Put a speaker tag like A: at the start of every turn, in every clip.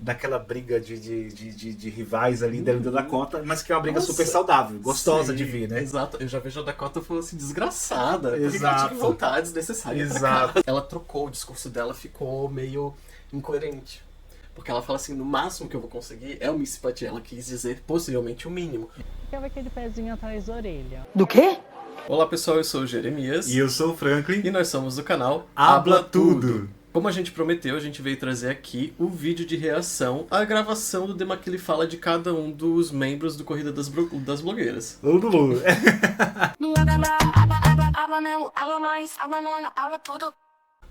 A: daquela briga de rivais ali dentro da Dakota, mas que é uma briga super saudável, gostosa de ver, né?
B: Exato, eu já vejo a Dakota assim, desgraçada, porque
A: Exato.
B: ela tinha vontades necessárias.
A: Exato.
B: Ela trocou, o discurso dela ficou meio incoerente. Porque ela fala assim, no máximo que eu vou conseguir é uma simpatia. Ela quis dizer possivelmente o mínimo.
C: Ficava aquele pezinho atrás da orelha.
D: Do quê?
B: Olá pessoal, eu sou o Jeremias.
A: E eu sou o Franklin.
B: E nós somos do canal
A: Habla Tudo.
B: Como a gente prometeu, a gente veio trazer aqui o vídeo de reação à gravação do Dema que ele fala de cada um dos membros do Corrida das Blogueiras.
A: Lulu.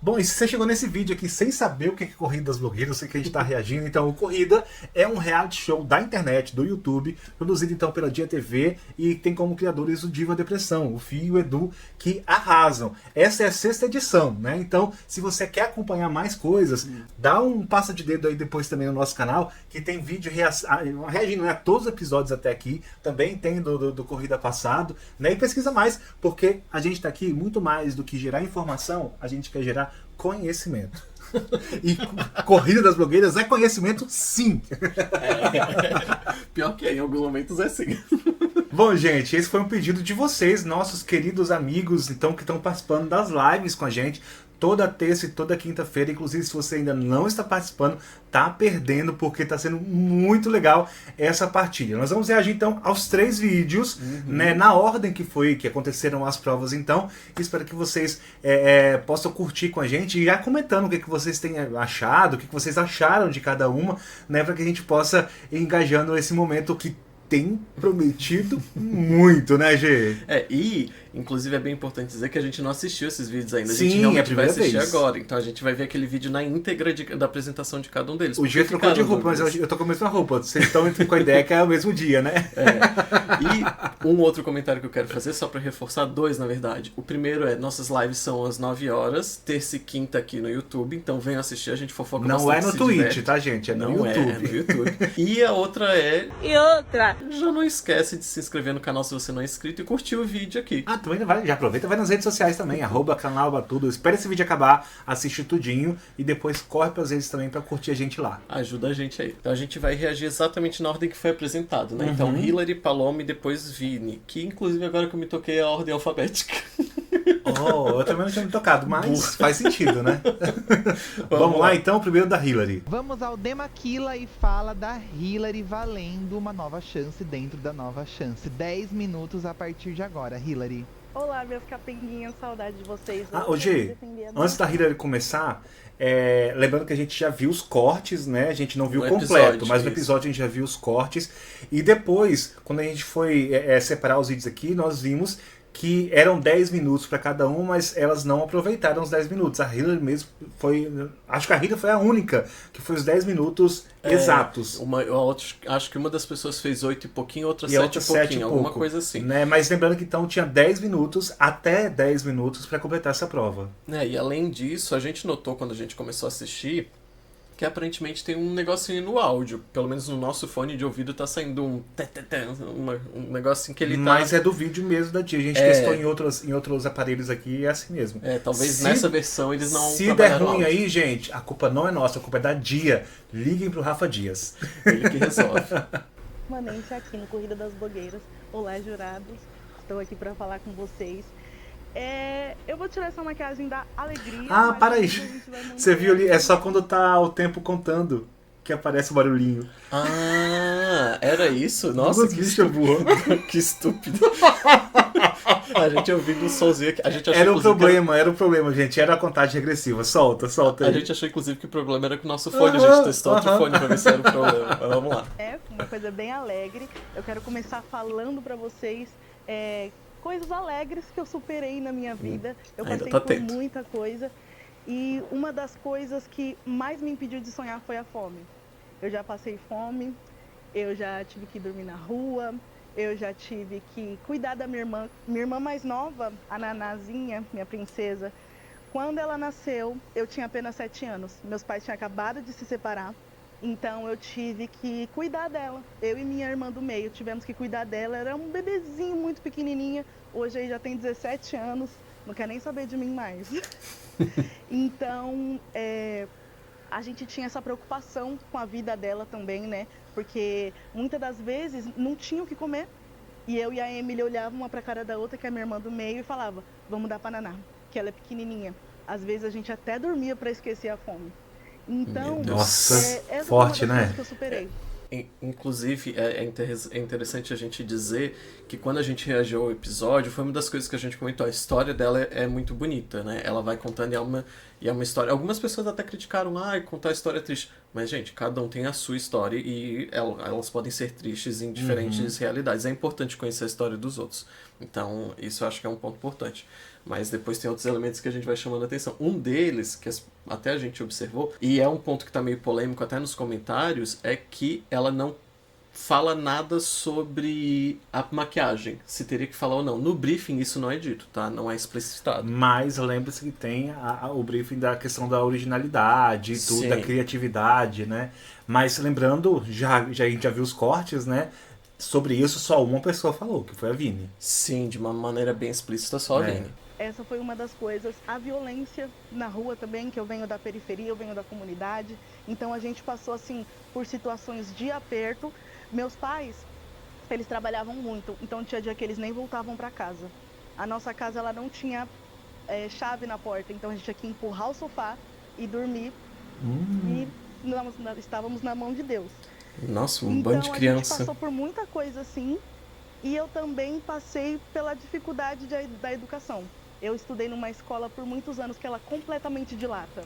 A: Bom, e se você chegou nesse vídeo aqui sem saber o que é Corrida das Blogueiras, eu sei que a gente tá reagindo, então o Corrida é um reality show da internet, do YouTube, produzido então pela Dia TV e tem como criadores o Diva Depressão, o Fih e o Edu, que arrasam. Essa é a 6ª edição, né? Então, se você quer acompanhar mais coisas, dá um passa de dedo aí depois também no nosso canal, que tem vídeo reagindo, né, a todos os episódios até aqui, também tem do Corrida passado, né? E pesquisa mais, porque a gente tá aqui muito mais do que gerar informação, a gente quer gerar conhecimento. E Corrida das Blogueiras é conhecimento, sim.
B: Pior que é, em alguns momentos é assim.
A: Bom, gente, esse foi um pedido de vocês, nossos queridos amigos, então, que estão participando das lives com a gente toda terça e toda quinta-feira. Inclusive, se você ainda não está participando, tá perdendo, porque tá sendo muito legal essa partilha. Nós vamos reagir então aos 3 vídeos, né, na ordem que aconteceram as provas. Então, espero que vocês possam curtir com a gente e já comentando o que vocês têm achado, o que vocês acharam de cada uma, né, para que a gente possa ir engajando esse momento que tem prometido muito, né, Gê?
B: E inclusive é bem importante dizer que a gente não assistiu esses vídeos ainda.
A: Sim,
B: a gente realmente vai
A: primeira
B: assistir
A: vez.
B: Agora. Então a gente vai ver aquele vídeo na íntegra da apresentação de cada um deles.
A: O Gê trocou de roupa, mas eu tô com a mesma roupa. Vocês estão com a ideia que é o mesmo dia, né?
B: E um outro comentário que eu quero fazer, só pra reforçar, 2 na verdade. O primeiro é, nossas lives são às 9 horas, terça e quinta aqui no YouTube, então venham assistir, a gente fofoca bastante.
A: Não é no Twitch,
B: diverte.
A: tá, gente? É no
B: Não
A: YouTube.
B: É no YouTube. E a outra é... Já não esquece de se inscrever no canal se você não é inscrito e curtir o vídeo aqui.
A: Ah, também já aproveita, vai nas redes sociais também, @canal Habla Tudo. Espera esse vídeo acabar, assiste tudinho e depois corre pras redes também pra curtir a gente lá.
B: Ajuda a gente aí. Então a gente vai reagir exatamente na ordem que foi apresentado, né? Então Hillary, Paloma e depois Vini, que inclusive agora que eu me toquei é a ordem alfabética.
A: Oh, eu também não tinha me tocado, mas faz sentido, né? Vamos lá então, primeiro da Hillary.
E: Vamos ao Demaquila e fala da Hillary valendo uma nova chance dentro da nova chance. 10 minutos a partir de agora, Hillary.
C: Olá, meus capenguinhas, saudade de vocês.
A: Ô Gê, antes da Hillary começar, lembrando que a gente já viu os cortes, né? A gente não viu
B: No
A: completo,
B: episódio,
A: mas no
B: isso.
A: episódio a gente já viu os cortes. E depois, quando a gente foi separar os vídeos aqui, nós vimos que eram 10 minutos para cada um, mas elas não aproveitaram os 10 minutos. A Hillary mesmo foi... Acho que a Hillary foi a única que foi os 10 minutos exatos.
B: Eu acho que uma das pessoas fez 8 e pouquinho, outra
A: E
B: 7
A: outra
B: e pouquinho,
A: 7 e
B: alguma
A: pouco,
B: coisa assim.
A: né? Mas lembrando que então tinha 10 minutos, até 10 minutos para completar essa prova.
B: E além disso, a gente notou quando a gente começou a assistir que aparentemente tem um negocinho no áudio. Pelo menos no nosso fone de ouvido tá saindo um negocinho que ele tá...
A: Mas é do vídeo mesmo da Dia. A gente testou em outros aparelhos aqui e é assim mesmo.
B: Talvez nessa versão eles não
A: Se der
B: trabalharam
A: ruim
B: áudio.
A: aí, gente, a culpa não é nossa, a culpa é da Dia. Liguem pro Rafa Dias.
B: Ele que resolve.
C: Permanente aqui no Corrida das Blogueiras. Olá, jurados. Estou aqui para falar com vocês. Eu vou tirar essa maquiagem da alegria.
A: Ah,
C: mas
A: para aí.
C: a gente vai manter
A: Você viu ali? É
C: aqui.
A: só quando tá o tempo contando que aparece o barulhinho.
B: Ah, era isso? Nossa, que
A: bicho burro.
B: que estúpido. A gente ouvindo um solzinho aqui. A gente achou,
A: Era o
B: inclusive,
A: problema, gente. Era a contagem regressiva. Solta
B: A
A: aí.
B: gente achou, inclusive, que o problema era com o nosso fone. A gente testou outro fone pra ver se era o problema. Mas vamos lá.
C: Uma coisa bem alegre. Eu quero começar falando para vocês coisas alegres que eu superei na minha vida. Eu
B: Ainda
C: passei
B: tá
C: por
B: atento.
C: muita coisa. E uma das coisas que mais me impediu de sonhar foi a fome. Eu já passei fome, eu já tive que dormir na rua, eu já tive que cuidar da minha irmã mais nova, a Nanazinha, minha princesa. Quando ela nasceu, eu tinha apenas 7 anos. Meus pais tinham acabado de se separar, então eu tive que cuidar dela. Eu e minha irmã do meio tivemos que cuidar dela. Era um bebezinho muito pequenininha, hoje aí já tem 17 anos, não quer nem saber de mim mais. Então, a gente tinha essa preocupação com a vida dela também, né? Porque muitas das vezes não tinha o que comer. E eu e a Emily olhávamos uma pra cara da outra, que é a minha irmã do meio, e falava, vamos dar pra Naná, que ela é pequenininha. Às vezes a gente até dormia pra esquecer a fome. Então,
A: Nossa,
C: essa
A: forte,
C: foi uma das
A: né?
C: coisas que eu superei.
B: Inclusive, é interessante a gente dizer que quando a gente reagiu ao episódio, foi uma das coisas que a gente comentou. A história dela é muito bonita, né? Ela vai contando e é uma história... Algumas pessoas até criticaram, contar a história é triste. Mas, gente, cada um tem a sua história e elas podem ser tristes em diferentes realidades. É importante conhecer a história dos outros. Então, isso eu acho que é um ponto importante. Mas depois tem outros elementos que a gente vai chamando a atenção. Um deles, que até a gente observou, e é um ponto que tá meio polêmico até nos comentários, é que ela não fala nada sobre a maquiagem, se teria que falar ou não. No briefing isso não é dito, tá? Não é explicitado.
A: Mas lembre-se que tem o briefing da questão da originalidade e tudo,
B: Sim.
A: da criatividade, né? Mas lembrando, a gente já viu os cortes, né? Sobre isso só uma pessoa falou, que foi a Vini.
B: Sim, de uma maneira bem explícita só a
A: É.
B: Vini.
C: Essa foi uma das coisas. A violência na rua também, que eu venho da periferia, eu venho da comunidade. Então a gente passou assim por situações de aperto. Meus pais, eles trabalhavam muito, então tinha dia que eles nem voltavam para casa. A nossa casa ela não tinha chave na porta, então a gente tinha que empurrar o sofá e dormir. E estávamos na mão de Deus.
B: Nossa, um
C: Então
B: bando de
C: a gente
B: criança.
C: passou por muita coisa assim. E eu também passei pela dificuldade da educação. Eu estudei numa escola por muitos anos que ela é completamente de lata.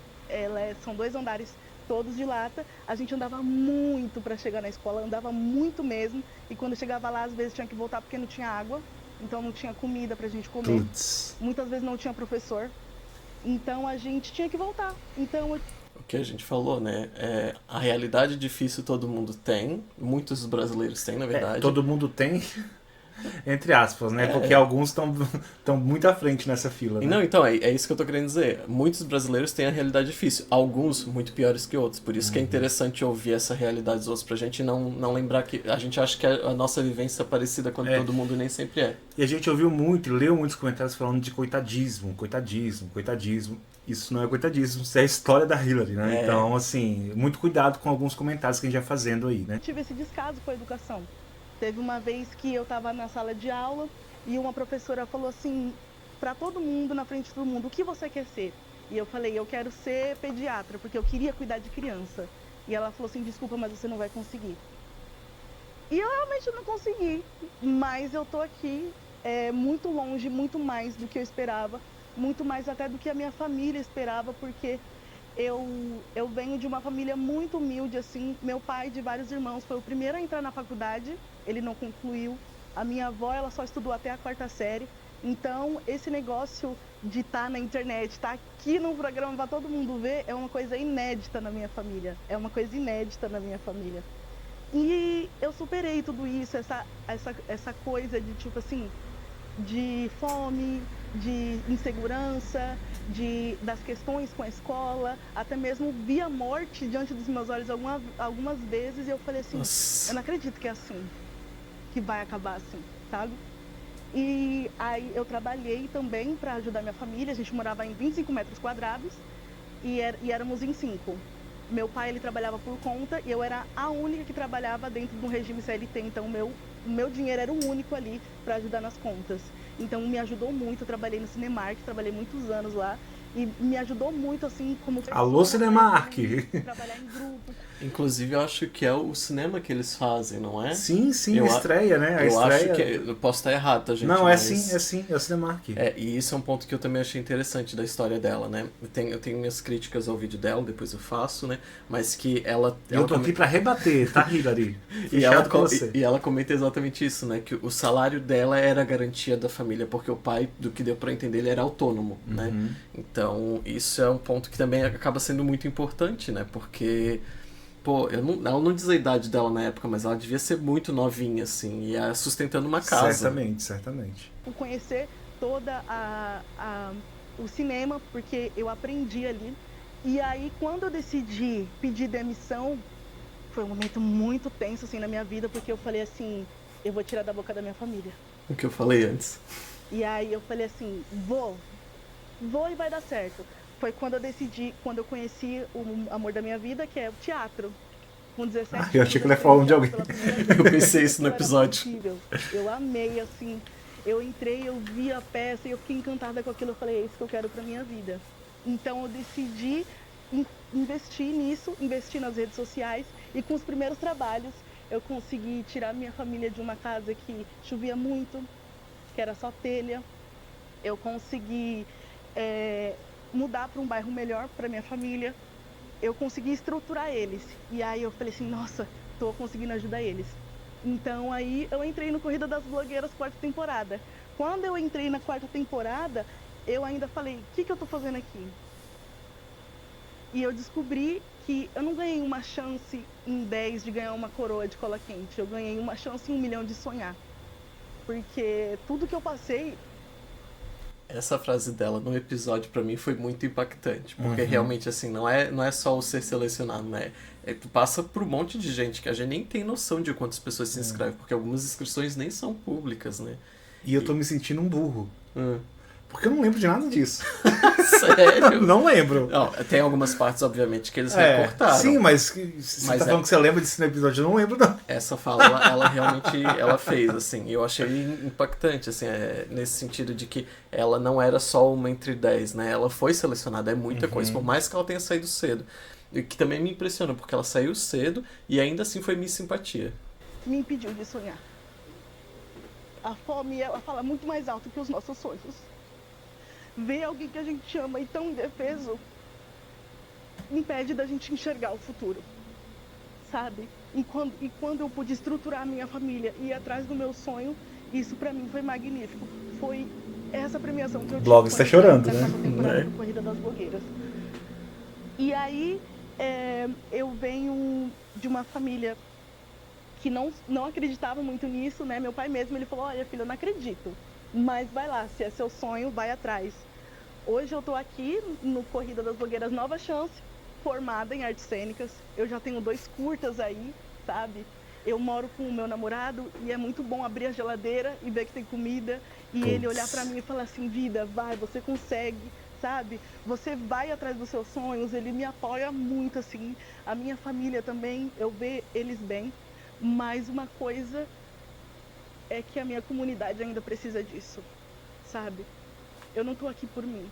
C: São 2 andares todos de lata. A gente andava muito para chegar na escola, andava muito mesmo. E quando chegava lá, às vezes tinha que voltar porque não tinha água. Então não tinha comida pra gente comer.
A: Putz.
C: Muitas vezes não tinha professor. Então a gente tinha que voltar. Então
B: O que a gente falou, né? A realidade difícil todo mundo tem. Muitos brasileiros têm, na verdade.
A: Todo mundo tem, entre aspas, né? Porque alguns estão muito à frente nessa fila, né?
B: Não, então, é isso que eu tô querendo dizer. Muitos brasileiros têm a realidade difícil. Alguns muito piores que outros. Por isso que é interessante ouvir essa realidade dos outros pra gente não lembrar que a gente acha que a nossa vivência é parecida com todo mundo, nem sempre é.
A: E a gente ouviu muito, leu muitos comentários falando de coitadismo. Isso não é coitadismo, isso é a história da Hillary, né? Então, assim, muito cuidado com alguns comentários que a gente vai fazendo aí, né?
C: tive esse descaso com a educação. Teve uma vez que eu estava na sala de aula e uma professora falou assim, para todo mundo, na frente de todo mundo, o que você quer ser? E eu falei, eu quero ser pediatra, porque eu queria cuidar de criança. E ela falou assim, desculpa, mas você não vai conseguir. E eu realmente não consegui, mas eu tô aqui muito longe, muito mais do que eu esperava, muito mais até do que a minha família esperava, porque eu venho de uma família muito humilde, assim. Meu pai, de vários irmãos, foi o primeiro a entrar na faculdade, ele não concluiu. A minha avó, ela só estudou até a 4ª série. Então, esse negócio de estar na internet, estar aqui no programa para todo mundo ver, é uma coisa inédita na minha família. É uma coisa inédita na minha família. E eu superei tudo isso, essa coisa de, tipo assim, de fome, de insegurança, das questões com a escola, até mesmo vi a morte diante dos meus olhos algumas vezes e eu falei assim,
B: Nossa.
C: eu não acredito que é assim, que vai acabar assim, sabe? E aí eu trabalhei também para ajudar minha família, a gente morava em 25 metros quadrados e éramos em 5. Meu pai, ele trabalhava por conta e eu era a única que trabalhava dentro do regime CLT, então o meu dinheiro era o único ali para ajudar nas contas. Então me ajudou muito, eu trabalhei no Cinemark, trabalhei muitos anos lá e me ajudou muito assim como pessoa.
A: Alô, Cinemark!
C: Trabalhar em grupo.
B: Inclusive, eu acho que é o cinema que eles fazem, não é?
A: Sim,
B: Eu
A: a estreia, né? A
B: eu
A: estreia.
B: acho que... Eu posso estar errado, tá, gente?
A: Não,
B: mas...
A: é sim, é o Cinemark.
B: E isso é um ponto que eu também achei interessante da história dela, né? Eu tenho minhas críticas ao vídeo dela, depois eu faço, né? Mas que ela...
A: Eu tô aqui pra rebater, tá, Hillary?
B: E ela,
A: Fechado com você.
B: e ela comenta exatamente isso, né? Que o salário dela era a garantia da família, porque o pai, do que deu pra entender, ele era autônomo, né? Então, isso é um ponto que também acaba sendo muito importante, né? Porque, pô, ela não diz a idade dela na época, mas ela devia ser muito novinha, assim, e ia sustentando uma casa.
A: Certamente.
C: Conhecer toda o cinema, porque eu aprendi ali. E aí, quando eu decidi pedir demissão, foi um momento muito tenso, assim, na minha vida, porque eu falei assim, eu vou tirar da boca da minha família.
B: O que eu falei antes.
C: E aí eu falei assim, vou e vai dar certo. foi quando eu decidi, quando eu conheci o amor da minha vida, que é o teatro. Com 17 anos.
A: Eu achei que ele ia falar de alguém.
B: Eu pensei isso no episódio.
C: Eu amei, assim. Eu entrei, eu vi a peça e eu fiquei encantada com aquilo. Eu falei, é isso que eu quero pra minha vida. Então eu decidi investir nisso, investir nas redes sociais. E com os primeiros trabalhos, eu consegui tirar minha família de uma casa que chovia muito, que era só telha. Eu consegui mudar para um bairro melhor para minha família. Eu consegui estruturar eles. E aí eu falei assim, nossa, tô conseguindo ajudar eles. Então aí eu entrei no Corrida das Blogueiras 4ª temporada. Quando eu entrei na 4ª temporada, eu ainda falei, o que eu tô fazendo aqui? E eu descobri que eu não ganhei uma chance em 10 de ganhar uma coroa de cola quente. Eu ganhei uma chance em 1 milhão de sonhar. Porque tudo que eu passei...
B: Essa frase dela no episódio pra mim foi muito impactante, porque realmente assim, não é só o ser selecionado, né? Tu passa por um monte de gente que a gente nem tem noção de quantas pessoas se inscrevem, porque algumas inscrições nem são públicas, né?
A: E eu tô me sentindo um burro. Porque eu não lembro de nada disso.
B: Sério?
A: Não lembro.
B: Não, tem algumas partes, obviamente, que eles recortaram.
A: Sim, mas você tá falando que você lembra disso no episódio, eu não lembro, não.
B: Essa fala, ela realmente ela fez, assim, e eu achei impactante, assim, nesse sentido de que ela não era só uma entre 10, né? Ela foi selecionada, é muita coisa, por mais que ela tenha saído cedo. E que também me impressiona, porque ela saiu cedo e ainda assim foi Miss Simpatia.
C: Me impediu de sonhar. A fome, ela fala muito mais alto que os nossos sonhos. Ver alguém que a gente ama e tão indefeso impede da gente enxergar o futuro, sabe? E quando eu pude estruturar a minha família e ir atrás do meu sonho, isso pra mim foi magnífico. Foi essa premiação que eu tive.
A: Blog está chorando, né?
C: Temporada do Corrida das Blogueiras. E aí eu venho de uma família que não acreditava muito nisso, né? Meu pai mesmo, ele falou, olha filho, eu não acredito. Mas vai lá, se é seu sonho, vai atrás. Hoje eu tô aqui no Corrida das Blogueiras Nova Chance, formada em artes cênicas. Eu já tenho 2 curtas aí, sabe? Eu moro com o meu namorado e é muito bom abrir a geladeira e ver que tem comida. E ele olhar pra mim e falar assim, vida, vai, você consegue, sabe? Você vai atrás dos seus sonhos, ele me apoia muito, assim. A minha família também, eu vejo eles bem. Mas uma coisa... é que a minha comunidade ainda precisa disso, sabe? Eu não tô aqui por mim.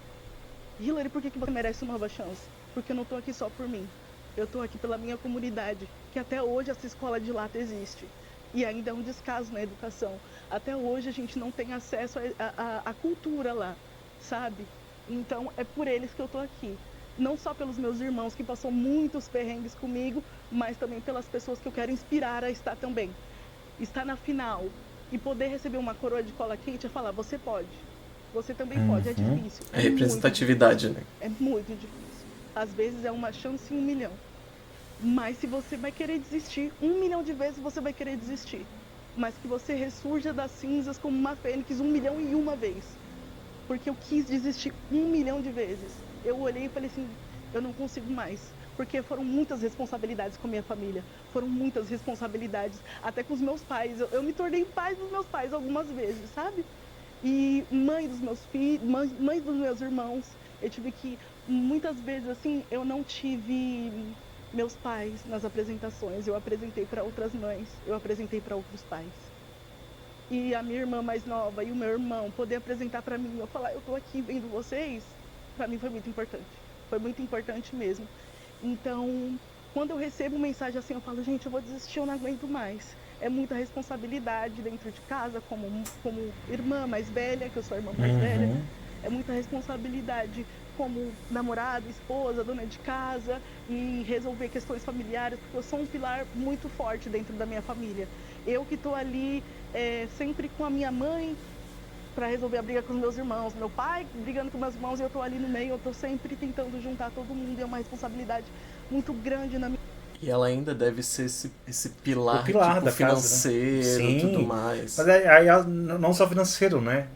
C: Hillary, por que você merece uma nova chance? Porque eu não tô aqui só por mim. Eu tô aqui pela minha comunidade, que até hoje essa escola de lata existe. E ainda é um descaso na educação. Até hoje a gente não tem acesso à cultura lá, sabe? Então é por eles que eu tô aqui. Não só pelos meus irmãos, que passam muitos perrengues comigo, mas também pelas pessoas que eu quero inspirar a estar também. Estar na final e poder receber uma coroa de cola quente é falar, você pode. Você também pode, é difícil.
B: É representatividade,
C: né? É muito difícil. Às vezes é uma chance em 1 milhão. Mas se você vai querer desistir, 1 milhão de vezes você vai querer desistir. Mas que você ressurja das cinzas como uma fênix 1 milhão e uma vez. Porque eu quis desistir 1 milhão de vezes. Eu olhei e falei assim, eu não consigo mais. Porque foram muitas responsabilidades com a minha família. Foram muitas responsabilidades, até com os meus pais. Eu me tornei pai dos meus pais algumas vezes, sabe? E mãe dos meus filhos, mãe dos meus irmãos. Eu tive que, muitas vezes assim, eu não tive meus pais nas apresentações. Eu apresentei para outras mães, eu apresentei para outros pais. E a minha irmã mais nova e o meu irmão poder apresentar para mim, eu falar, eu tô aqui vendo vocês, para mim foi muito importante. Foi muito importante mesmo. Então, quando eu recebo mensagem assim, eu falo, gente, eu vou desistir, eu não aguento mais. É muita responsabilidade dentro de casa, como irmã mais velha, que eu sou a irmã mais velha. É muita responsabilidade como namorada, esposa, dona de casa e resolver questões familiares, porque eu sou um pilar muito forte dentro da minha família. Eu que estou ali sempre com a minha mãe para resolver a briga com os meus irmãos, meu pai brigando com meus irmãos e eu estou ali no meio, eu estou sempre tentando juntar todo mundo e é uma responsabilidade muito grande na minha.
B: E ela ainda deve ser esse pilar, tipo,
A: da
B: financeiro
A: casa, né?
B: e tudo mais.
A: Mas aí não só financeiro, né?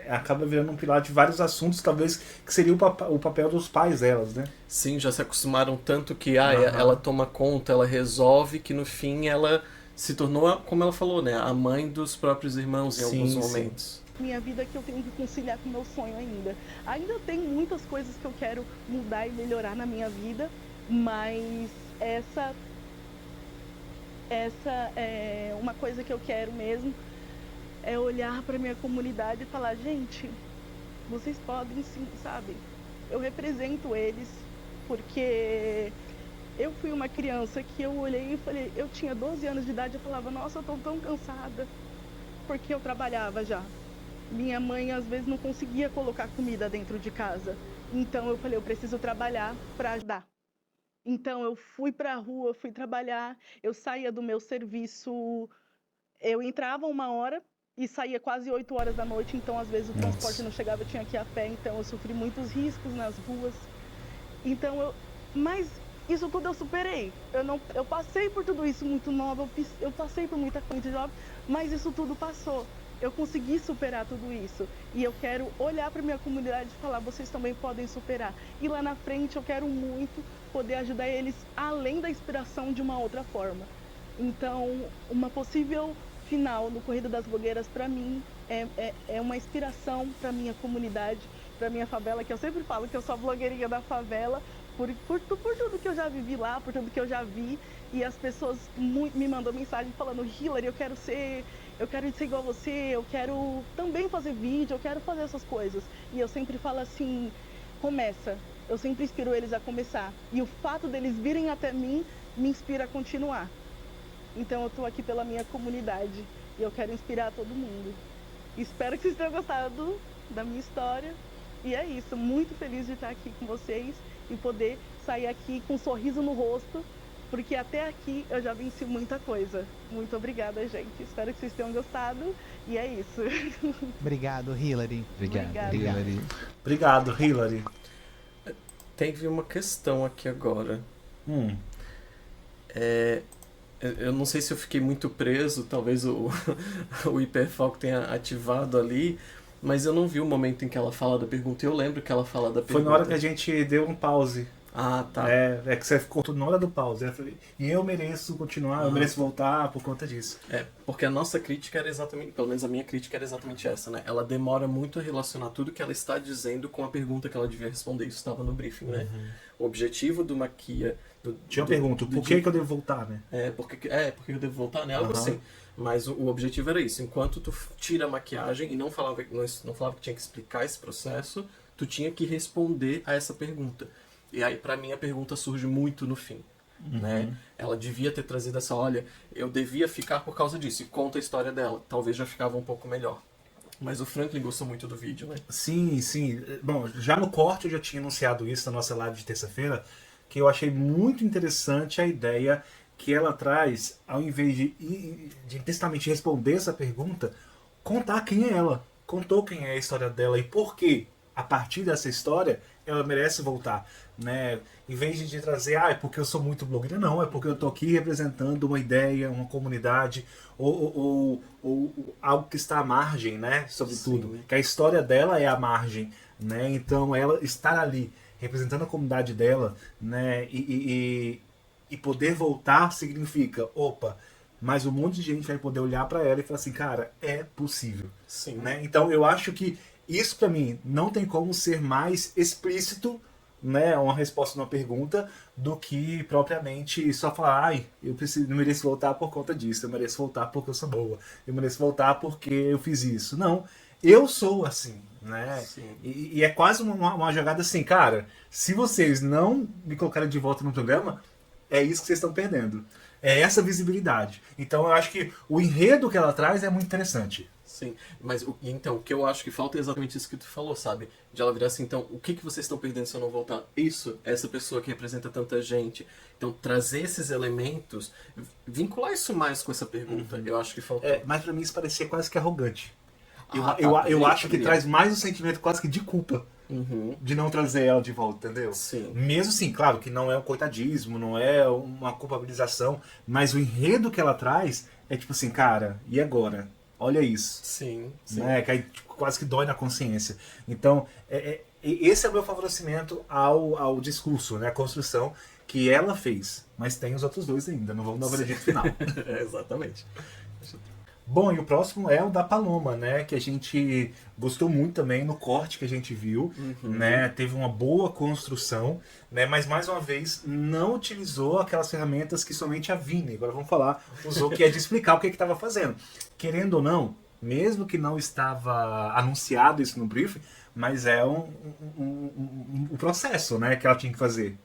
A: Acaba virando um pilar de vários assuntos, talvez, que seria o papel dos pais delas, né?
B: Sim, já se acostumaram tanto que ela toma conta, ela resolve, que no fim ela se tornou, como ela falou, né, a mãe dos próprios irmãos em alguns momentos.
C: Minha vida que eu tenho que conciliar com o meu sonho ainda. Ainda tem muitas coisas que eu quero mudar e melhorar na minha vida, mas essa é uma coisa que eu quero mesmo, é olhar para minha comunidade e falar, gente, vocês podem sim, sabe? Eu represento eles, porque eu fui uma criança que eu olhei e falei, eu tinha 12 anos de idade, eu falava, nossa, eu tô tão cansada, porque eu trabalhava já. Minha mãe às vezes não conseguia colocar comida dentro de casa, então eu falei, eu preciso trabalhar para ajudar. Então eu fui para a rua, fui trabalhar, eu saía do meu serviço, eu entrava 1 hora e saía quase 8 horas da noite, então às vezes o transporte não chegava, eu tinha que ir a pé, então eu sofri muitos riscos nas ruas. Então mas isso tudo eu superei. Eu passei por tudo isso muito nova, eu passei por muita coisa de jovem, mas isso tudo passou. Eu consegui superar tudo isso. E eu quero olhar para minha comunidade e falar, vocês também podem superar. E lá na frente eu quero muito poder ajudar eles além da inspiração de uma outra forma. Então, uma possível final no Corrida das Blogueiras, para mim, é uma inspiração para minha comunidade, para minha favela, que eu sempre falo que eu sou a blogueirinha da favela, por tudo que eu já vivi lá, por tudo que eu já vi. E as pessoas me mandam mensagem falando, Hillary, eu quero ser igual a você, eu quero também fazer vídeo, eu quero fazer essas coisas. E eu sempre falo assim, começa. Eu sempre inspiro eles a começar. E o fato deles virem até mim me inspira a continuar. Então eu tô aqui pela minha comunidade e eu quero inspirar todo mundo. Espero que vocês tenham gostado da minha história. E é isso, muito feliz de estar aqui com vocês e poder sair aqui com um sorriso no rosto, porque até aqui eu já venci muita coisa. Muito obrigada, gente. Espero que vocês tenham gostado. E é isso.
E: Obrigado, Hillary.
C: Obrigada.
E: Hillary.
A: Obrigado, Hillary.
B: Teve uma questão aqui agora. Eu não sei se eu fiquei muito preso, talvez o hiperfoco tenha ativado ali, mas eu não vi o momento em que ela fala da pergunta. Eu lembro que ela fala da pergunta.
A: Foi na hora que a gente deu um pause.
B: Ah, tá.
A: É que você ficou tudo na hora do pause. E eu mereço continuar, eu mereço voltar por conta disso.
B: Porque a nossa crítica era exatamente, pelo menos a minha crítica era exatamente essa, né? Ela demora muito a relacionar tudo que ela está dizendo com a pergunta que ela devia responder. Isso estava no briefing, né? O objetivo do Maquia...
A: Tinha uma pergunta, por que eu devo voltar, né?
B: Por que eu devo voltar, né? Algo assim. Mas o objetivo era isso. Enquanto tu tira a maquiagem e não falava que tinha que explicar esse processo, tu tinha que responder a essa pergunta. E aí, pra mim, a pergunta surge muito no fim. Né? Ela devia ter trazido essa, olha, eu devia ficar por causa disso. E conta a história dela. Talvez já ficava um pouco melhor. Mas o Franklin gostou muito do vídeo, né?
A: Sim, sim. Bom, já no corte eu já tinha anunciado isso na nossa live de terça-feira, que eu achei muito interessante a ideia que ela traz, ao invés de implicitamente responder essa pergunta, contar quem é ela. Contou quem é a história dela e por que, a partir dessa história, ela merece voltar, né? Em vez de trazer, é porque eu sou muito blogueira, não, é porque eu tô aqui representando uma ideia, uma comunidade, ou algo que está à margem, né? Sobretudo, que a história dela é à margem, né? Então ela estar ali, representando a comunidade dela, né? E poder voltar significa, mas um monte de gente vai poder olhar para ela e falar assim, cara, é possível.
B: Sim.
A: Né? Então eu acho que isso para mim não tem como ser mais explícito, né, uma resposta numa pergunta, do que propriamente só falar, eu mereço voltar por conta disso, eu mereço voltar porque eu sou boa, eu mereço voltar porque eu fiz isso. Não, eu sou assim, né? E é quase uma jogada assim, cara, se vocês não me colocarem de volta no programa, é isso que vocês estão perdendo. É essa visibilidade. Então eu acho que o enredo que ela traz é muito interessante.
B: Sim, mas então, o que eu acho que falta é exatamente isso que tu falou, sabe? De ela virar assim, então, o que vocês estão perdendo se eu não voltar? Isso, essa pessoa que representa tanta gente. Então, trazer esses elementos, vincular isso mais com essa pergunta, eu acho que faltou.
A: Mas pra mim isso parecia quase que arrogante.
B: Eu
A: acho que traz mais um sentimento quase que de culpa. De não trazer ela de volta, entendeu?
B: Sim.
A: Mesmo assim, claro que não é um coitadismo, não é uma culpabilização, mas o enredo que ela traz é tipo assim, cara, e agora? Olha isso.
B: Sim.
A: Né? Que aí quase que dói na consciência. Então, esse é o meu favorecimento ao discurso, né? A construção, que ela fez. Mas tem os outros dois ainda, não vamos dar o veredito final.
B: Exatamente.
A: Bom, e o próximo é o da Paloma, né? Que a gente gostou muito também no corte que a gente viu, né? Teve uma boa construção, né? Mas mais uma vez não utilizou aquelas ferramentas que somente a Vini, agora vamos falar, usou, que é de explicar o que estava fazendo. Querendo ou não, mesmo que não estava anunciado isso no briefing, mas é um processo, né? Que ela tinha que fazer.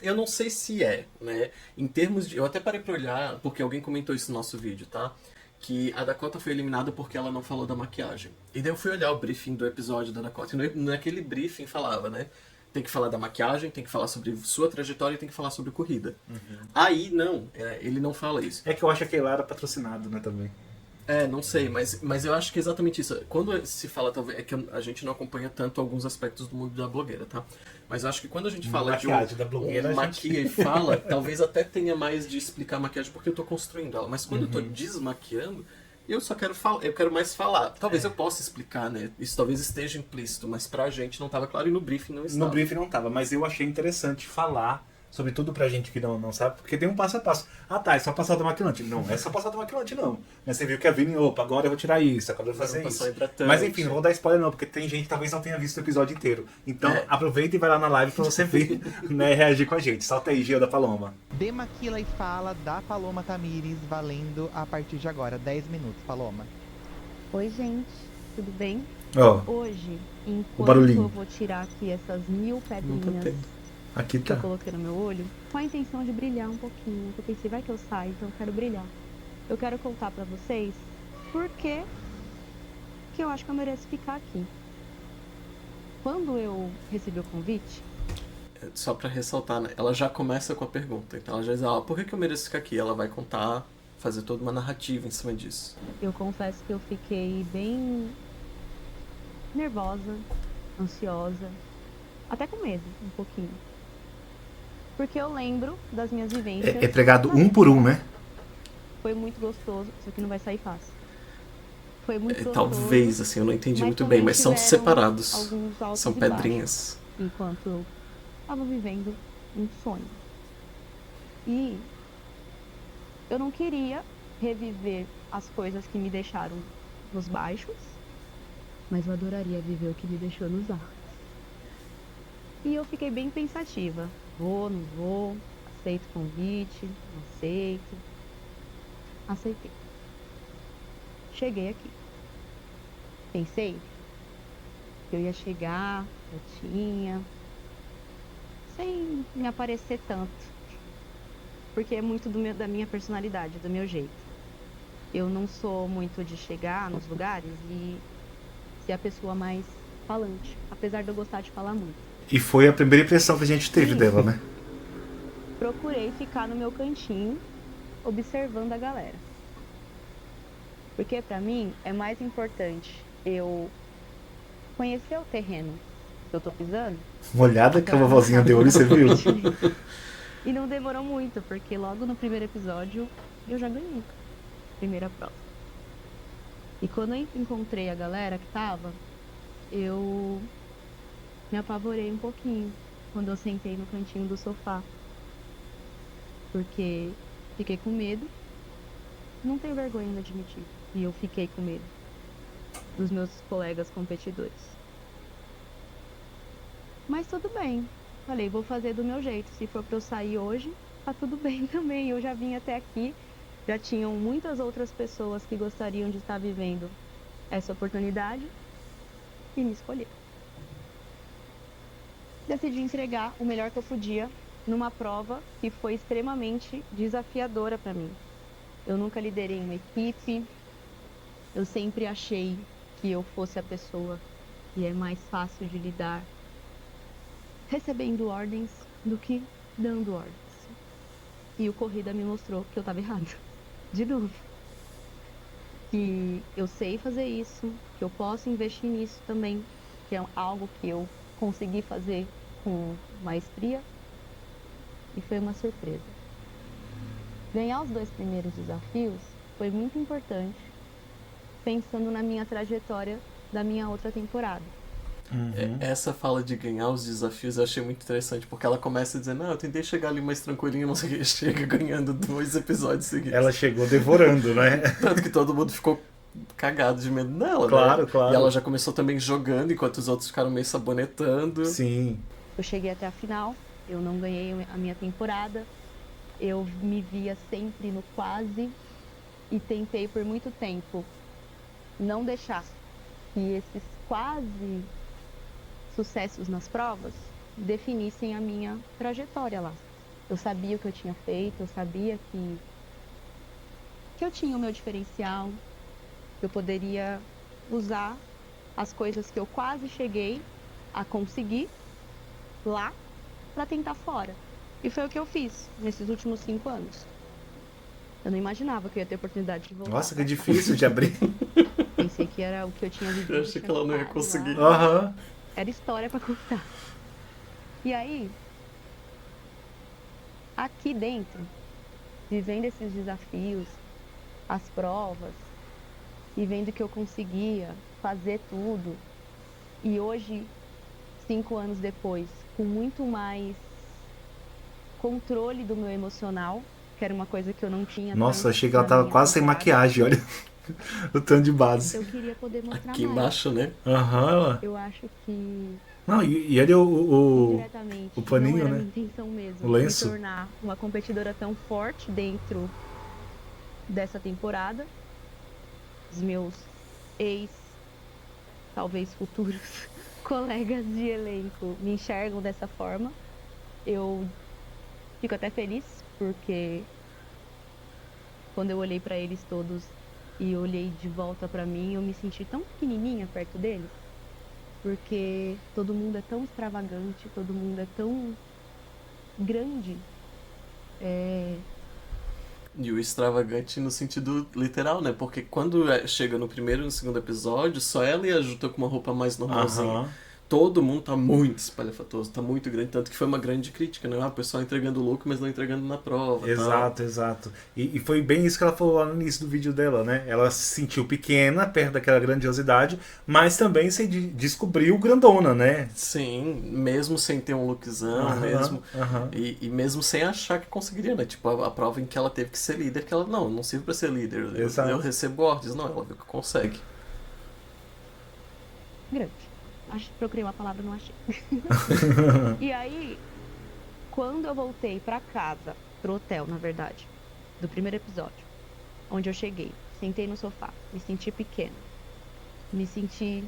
B: Eu não sei se é, né? Em termos de. Eu até parei pra olhar, porque alguém comentou isso no nosso vídeo, tá? Que a Dakota foi eliminada porque ela não falou da maquiagem. E daí eu fui olhar o briefing do episódio da Dakota. E naquele briefing falava, né? Tem que falar da maquiagem, tem que falar sobre sua trajetória e tem que falar sobre corrida. Aí, não, ele não fala isso.
A: É que eu acho que ele era patrocinado, né, também.
B: Não sei, mas eu acho que é exatamente isso. Quando se fala, talvez, é que a gente não acompanha tanto alguns aspectos do mundo da blogueira, tá? Mas eu acho que quando a gente fala de
A: Maquiagem da blogueira,
B: maquia e fala, talvez até tenha mais de explicar a maquiagem porque eu tô construindo ela. Mas quando eu tô desmaquiando, eu só quero falar, eu quero mais falar. Talvez eu possa explicar, né? Isso talvez esteja implícito, mas pra gente não tava claro e no briefing não estava.
A: No briefing não tava, mas eu achei interessante falar sobretudo pra gente que não sabe, porque tem um passo a passo. Ah tá, é só passar do maquilante. Não, é só passar do maquilante não. Mas você viu que a Vini, opa, agora eu vou tirar isso, agora eu vou fazer isso. Mas enfim, não vou dar spoiler não, porque tem gente que talvez não tenha visto o episódio inteiro. Então aproveita e vai lá na live pra você ver, né, e reagir com a gente. Solta aí, Gil da Paloma.
E: Demaquila e fala da Paloma Tamires, valendo a partir de agora. 10 minutos, Paloma.
D: Oi, gente, tudo bem?
A: Ó,
D: Hoje, enquanto
A: barulhinho.
D: eu vou tirar aqui essas 1000 pedrinhas
A: aqui
D: que eu
A: tá.
D: coloquei no meu olho, com a intenção de brilhar um pouquinho, eu pensei, vai que eu saio, então eu quero brilhar. Eu quero contar pra vocês por que eu acho que eu mereço ficar aqui. Quando eu recebi o convite...
B: Só pra ressaltar, né? Ela já começa com a pergunta. Então ela já diz, por que eu mereço ficar aqui? Ela vai contar, fazer toda uma narrativa em cima disso.
D: Eu confesso que eu fiquei bem nervosa, ansiosa, até com medo, um pouquinho. Porque eu lembro das minhas vivências.
A: É pregado um por um, né?
D: Foi muito gostoso, isso aqui não vai sair fácil. Foi muito gostoso.
B: Talvez, assim, eu não entendi
D: mas
B: muito bem, mas são
D: tiveram
B: separados.
D: alguns altos
B: São
D: e baixos,
B: pedrinhas.
D: enquanto eu estava vivendo um sonho. E eu não queria reviver as coisas que me deixaram nos baixos, mas eu adoraria viver o que me deixou nos altos. E eu fiquei bem pensativa. Vou, não vou, aceito o convite, não aceito. Aceitei. Cheguei aqui. Pensei que eu ia chegar, quietinha, sem me aparecer tanto. Porque é muito da minha personalidade, do meu jeito. Eu não sou muito de chegar nos lugares e ser a pessoa mais falante, apesar de eu gostar de falar muito.
A: E foi a primeira impressão que a gente teve dela, né?
D: Procurei ficar no meu cantinho, observando a galera. Porque pra mim é mais importante eu conhecer o terreno que eu tô pisando.
A: Uma olhada que a vovozinha deu ali, você viu?
D: E não demorou muito, porque logo no primeiro episódio eu já ganhei. Primeira prova. E quando eu encontrei a galera que tava, eu me apavorei um pouquinho quando eu sentei no cantinho do sofá. Porque fiquei com medo. Não tenho vergonha de admitir. E eu fiquei com medo dos meus colegas competidores. Mas tudo bem. Falei, vou fazer do meu jeito. Se for pra eu sair hoje, tá tudo bem também. Eu já vim até aqui. Já tinham muitas outras pessoas que gostariam de estar vivendo essa oportunidade e me escolheram. Decidi entregar o melhor que eu podia numa prova que foi extremamente desafiadora para mim. Eu nunca liderei uma equipe, eu sempre achei que eu fosse a pessoa que é mais fácil de lidar recebendo ordens do que dando ordens. E o Corrida me mostrou que eu estava errada, de novo. Que eu sei fazer isso, que eu posso investir nisso também, que é algo que eu consegui fazer com maestria. E foi uma surpresa. Ganhar os 2 primeiros desafios foi muito importante, pensando na minha trajetória da minha outra temporada.
B: Essa fala de ganhar os desafios eu achei muito interessante, porque ela começa dizendo, eu tentei chegar ali mais tranquilinho, não sei o que, chega ganhando 2 episódios seguidos.
A: Ela chegou devorando, né?
B: Tanto que todo mundo ficou cagado de medo dela,
A: Claro,
B: né?
A: claro.
B: E ela já começou também jogando, enquanto os outros ficaram meio sabonetando.
A: Sim.
D: Eu cheguei até a final, eu não ganhei a minha temporada, eu me via sempre no quase e tentei por muito tempo não deixar que esses quase sucessos nas provas definissem a minha trajetória lá. Eu sabia o que eu tinha feito, eu sabia que eu tinha o meu diferencial, que eu poderia usar as coisas que eu quase cheguei a conseguir lá para tentar fora. E foi o que eu fiz nesses últimos 5 anos. Eu não imaginava que eu ia ter oportunidade de voltar.
A: Nossa, que difícil de abrir.
D: Pensei que era o que eu tinha vivido.
B: Eu achei que ela não ia conseguir.
A: Aham.
D: Era história pra contar. E aí, aqui dentro, vivendo esses desafios, as provas, e vendo que eu conseguia fazer tudo, e hoje, 5 anos depois, com muito mais controle do meu emocional, que era uma coisa que eu não tinha.
A: Nossa,
D: tanto
A: achei que ela
D: na
A: tava
D: minha
A: quase sem
D: temporada.
A: maquiagem, olha. O tanto de base.
D: Eu queria poder mostrar
B: Aqui
D: mais.
B: embaixo, né?
A: Aham.
D: Eu acho que
A: Não, e olha o
D: indiretamente
A: o paninho,
D: não era
A: né?
D: minha intenção mesmo
A: O lenço.
D: me tornar uma competidora tão forte dentro dessa temporada. Os meus ex, talvez futuros colegas de elenco me enxergam dessa forma. Eu fico até feliz porque quando eu olhei pra eles todos e olhei de volta pra mim, eu me senti tão pequenininha perto deles, porque todo mundo é tão extravagante, todo mundo é tão grande.
B: E o extravagante no sentido literal, né? Porque quando chega no primeiro e no segundo episódio, só ela e a Ju estão com uma roupa mais normalzinha.
A: Aham.
B: Todo mundo tá muito espalhafatoso, tá muito grande, tanto que foi uma grande crítica, né? O pessoal entregando o look, mas não entregando na prova.
A: Exato, exato. E foi bem isso que ela falou lá no início do vídeo dela, né? Ela se sentiu pequena, perto daquela grandiosidade, mas também se descobriu grandona, né?
B: Sim, mesmo sem ter um lookzão,
A: Aham,
B: mesmo.
A: aham.
B: E mesmo sem achar que conseguiria, né? Tipo, a prova em que ela teve que ser líder, que ela, não sirvo pra ser líder.
A: Exato.
B: Eu recebo ordens, não, ela viu que consegue.
D: Grande. Acho que procurei uma palavra, não achei. E aí, quando eu voltei pra casa, pro hotel, na verdade, do primeiro episódio, onde eu cheguei, sentei no sofá, me senti pequena, me senti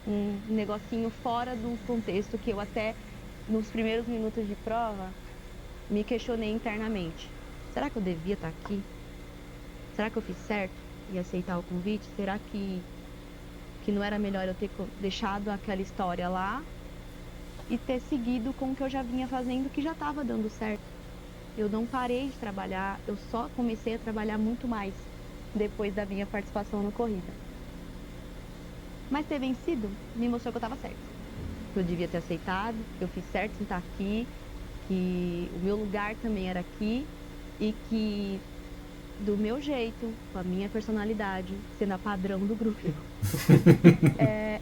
D: um negocinho fora do contexto que eu até, nos primeiros minutos de prova, me questionei internamente. Será que eu devia estar aqui? Será que eu fiz certo em aceitar o convite? Será que não era melhor eu ter deixado aquela história lá e ter seguido com o que eu já vinha fazendo, que já estava dando certo? Eu não parei de trabalhar, eu só comecei a trabalhar muito mais depois da minha participação no Corrida. Mas ter vencido me mostrou que eu estava certa. Que eu devia ter aceitado, que eu fiz certo em estar aqui, que o meu lugar também era aqui e que do meu jeito, com a minha personalidade, sendo a padrão do grupo,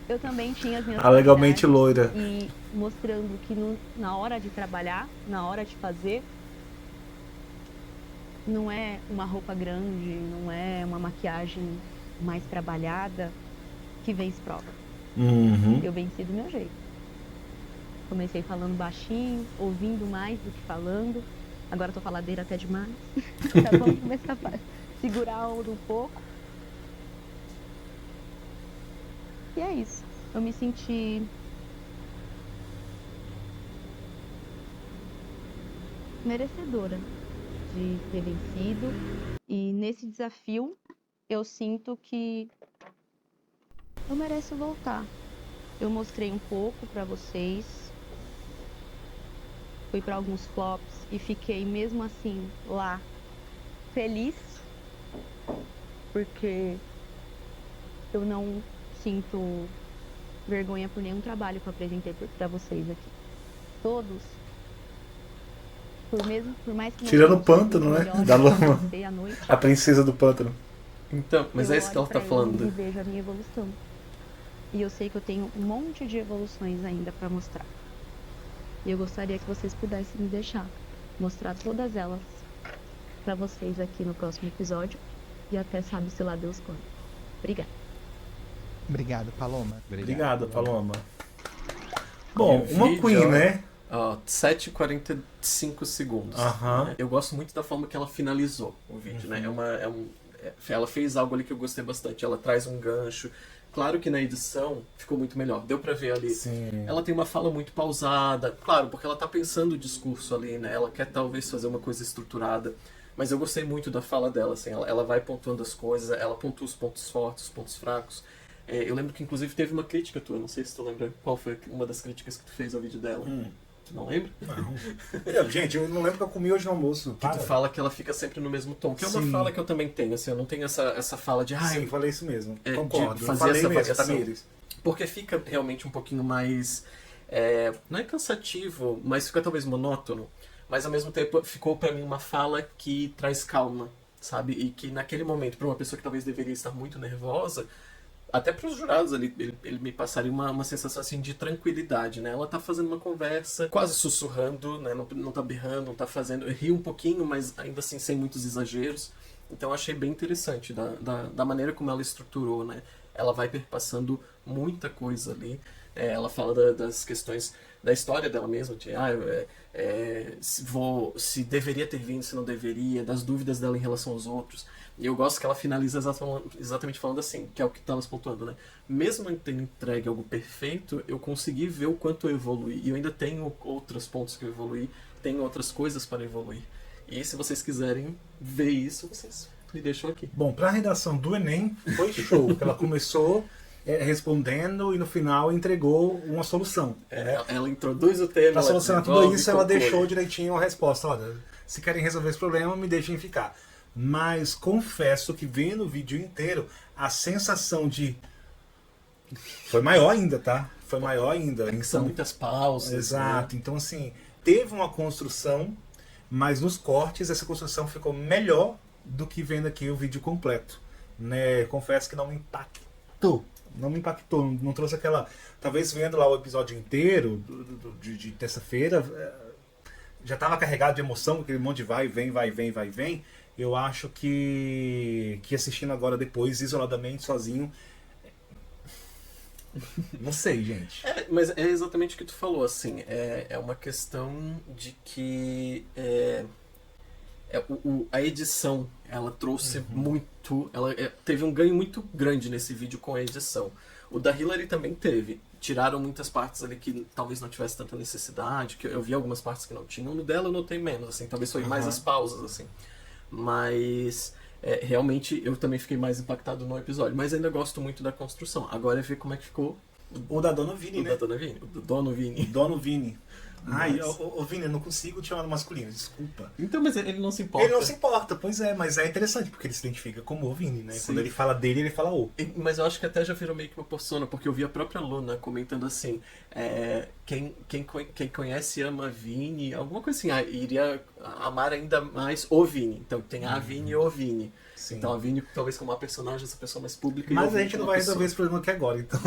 D: eu também tinha as minhas
A: A legalmente
D: qualidades
A: loira.
D: e mostrando que na hora de trabalhar, na hora de fazer, não é uma roupa grande, não é uma maquiagem mais trabalhada que vence prova.
A: Uhum.
D: Eu venci do meu jeito. Comecei falando baixinho, ouvindo mais do que falando. Agora eu tô faladeira até demais. Tá bom? Começar a segurar a onda um pouco. E é isso. Eu me senti merecedora de ter vencido. E nesse desafio, eu sinto que eu mereço voltar. Eu mostrei um pouco pra vocês. Fui pra alguns flops e fiquei mesmo assim lá feliz, porque eu não sinto vergonha por nenhum trabalho que eu apresentei pra vocês aqui. Todos, por mais que não
A: Tirando
D: tenham
A: o pântano,
D: sido
A: né?
D: melhores
A: Da
D: que
A: lama.
D: eu passei à
A: A princesa do pântano.
B: Então, mas
D: eu
B: é isso que
D: olho
B: ela tá
D: pra eles
B: falando.
D: e vejo a minha evolução. E eu sei que eu tenho um monte de evoluções ainda para mostrar. E eu gostaria que vocês pudessem me deixar mostrar todas elas para vocês aqui no próximo episódio. E até sabe-se lá Deus quando. Obrigada.
E: Obrigado, Paloma.
A: Obrigado, Paloma. Bom,
B: E o
A: uma
B: vídeo,
A: Queen,
B: ó,
A: né?
B: Ó, 7h45 segundos.
A: Aham.
B: Né? Eu gosto muito da forma que ela finalizou o vídeo, né? Ela fez algo ali que eu gostei bastante. Ela traz um gancho. Claro que na edição ficou muito melhor. Deu pra ver ali.
A: Sim.
B: Ela tem uma fala muito pausada. Claro, porque ela tá pensando o discurso ali, né? Ela quer talvez fazer uma coisa estruturada. Mas eu gostei muito da fala dela, assim. Ela vai pontuando as coisas, ela pontua os pontos fortes, os pontos fracos. Eu lembro que inclusive teve uma crítica tua, não sei se tu lembra qual foi uma das críticas que tu fez ao vídeo dela. Tu não lembra?
A: Não. Gente, eu não lembro que eu comi hoje no almoço.
B: Que tu fala que ela fica sempre no mesmo tom. Que é uma
A: Sim.
B: fala que eu também tenho, assim, eu não tenho essa fala de
A: Sim, falei isso mesmo.
B: de
A: Concordo.
B: fazer
A: Falei
B: essa
A: mesmo,
B: variação.
A: Tamires.
B: Porque fica realmente um pouquinho mais... não é cansativo, mas fica talvez monótono. Mas ao mesmo tempo ficou pra mim uma fala que traz calma, sabe? E que naquele momento, pra uma pessoa que talvez deveria estar muito nervosa, até para os jurados ali, ele me passaria uma sensação assim de tranquilidade, né? Ela tá fazendo uma conversa, quase sussurrando, né? Não tá berrando, não tá fazendo... Ri um pouquinho, mas ainda assim sem muitos exageros. Então eu achei bem interessante da maneira como ela estruturou, né? Ela vai perpassando muita coisa ali. Ela fala das questões da história dela mesma, de se deveria ter vindo, se não deveria, das dúvidas dela em relação aos outros. E eu gosto que ela finaliza exatamente falando assim, que é o que estavas pontuando, né? Mesmo eu tendo entregue algo perfeito, eu consegui ver o quanto eu evoluí. E eu ainda tenho outros pontos que eu evoluí, tenho outras coisas para evoluir. E se vocês quiserem ver isso, vocês me deixam aqui.
A: Bom, para a redação do Enem, foi show. Ela começou respondendo e no final entregou uma solução.
B: Ela introduz o tema,
A: Para
B: ela
A: solucionar tudo
B: desenvolve,
A: isso, ela
B: conclui.
A: deixou direitinho a resposta. Olha, se querem resolver esse problema, me deixem ficar. Mas confesso que vendo o vídeo inteiro, a sensação de... Foi maior ainda, tá? Foi maior ainda.
B: Que são muitas pausas.
A: Exato.
B: Né?
A: Então, assim, teve uma construção, mas nos cortes essa construção ficou melhor do que vendo aqui o vídeo completo. Né? Confesso que não me impactou. Não me impactou, não trouxe aquela... Talvez vendo lá o episódio inteiro de terça-feira, já estava carregado de emoção, aquele monte de vai, vem. Eu acho que assistindo agora depois, isoladamente, sozinho... Não sei, gente.
B: Mas é exatamente o que tu falou, assim, é uma questão de que a edição, ela trouxe muito, ela teve um ganho muito grande nesse vídeo com a edição. O da Hillary também teve. Tiraram muitas partes ali que talvez não tivesse tanta necessidade, que eu vi algumas partes que não tinham. No dela eu notei menos, assim, talvez foi mais as pausas, assim. Mas... realmente eu também fiquei mais impactado no episódio, mas ainda gosto muito da construção. Agora é ver como é que ficou
A: O da Dona Vini, né?
B: da Dona Vini, o do Dono Vini.
A: Dono Vini. Ai,
B: Mas-
A: ô Vini, eu não consigo te chamar no masculino, desculpa.
B: Então, mas ele não se importa.
A: Ele não se importa, pois é, mas é interessante, porque ele se identifica como o Vini, né?
B: Sim.
A: Quando ele fala dele, ele fala o.
B: Mas eu acho que até já virou meio que uma persona, porque eu vi a própria Luna comentando assim, quem conhece ama Vini, alguma coisa assim, iria amar ainda mais o Vini. Então tem a Vini e o Vini.
A: Sim.
B: Então a Vini talvez como uma personagem, essa pessoa mais pública. e o
A: Mas a
B: Vini
A: gente
B: como
A: não
B: uma
A: vai
B: pessoa.
A: resolver esse problema aqui agora, então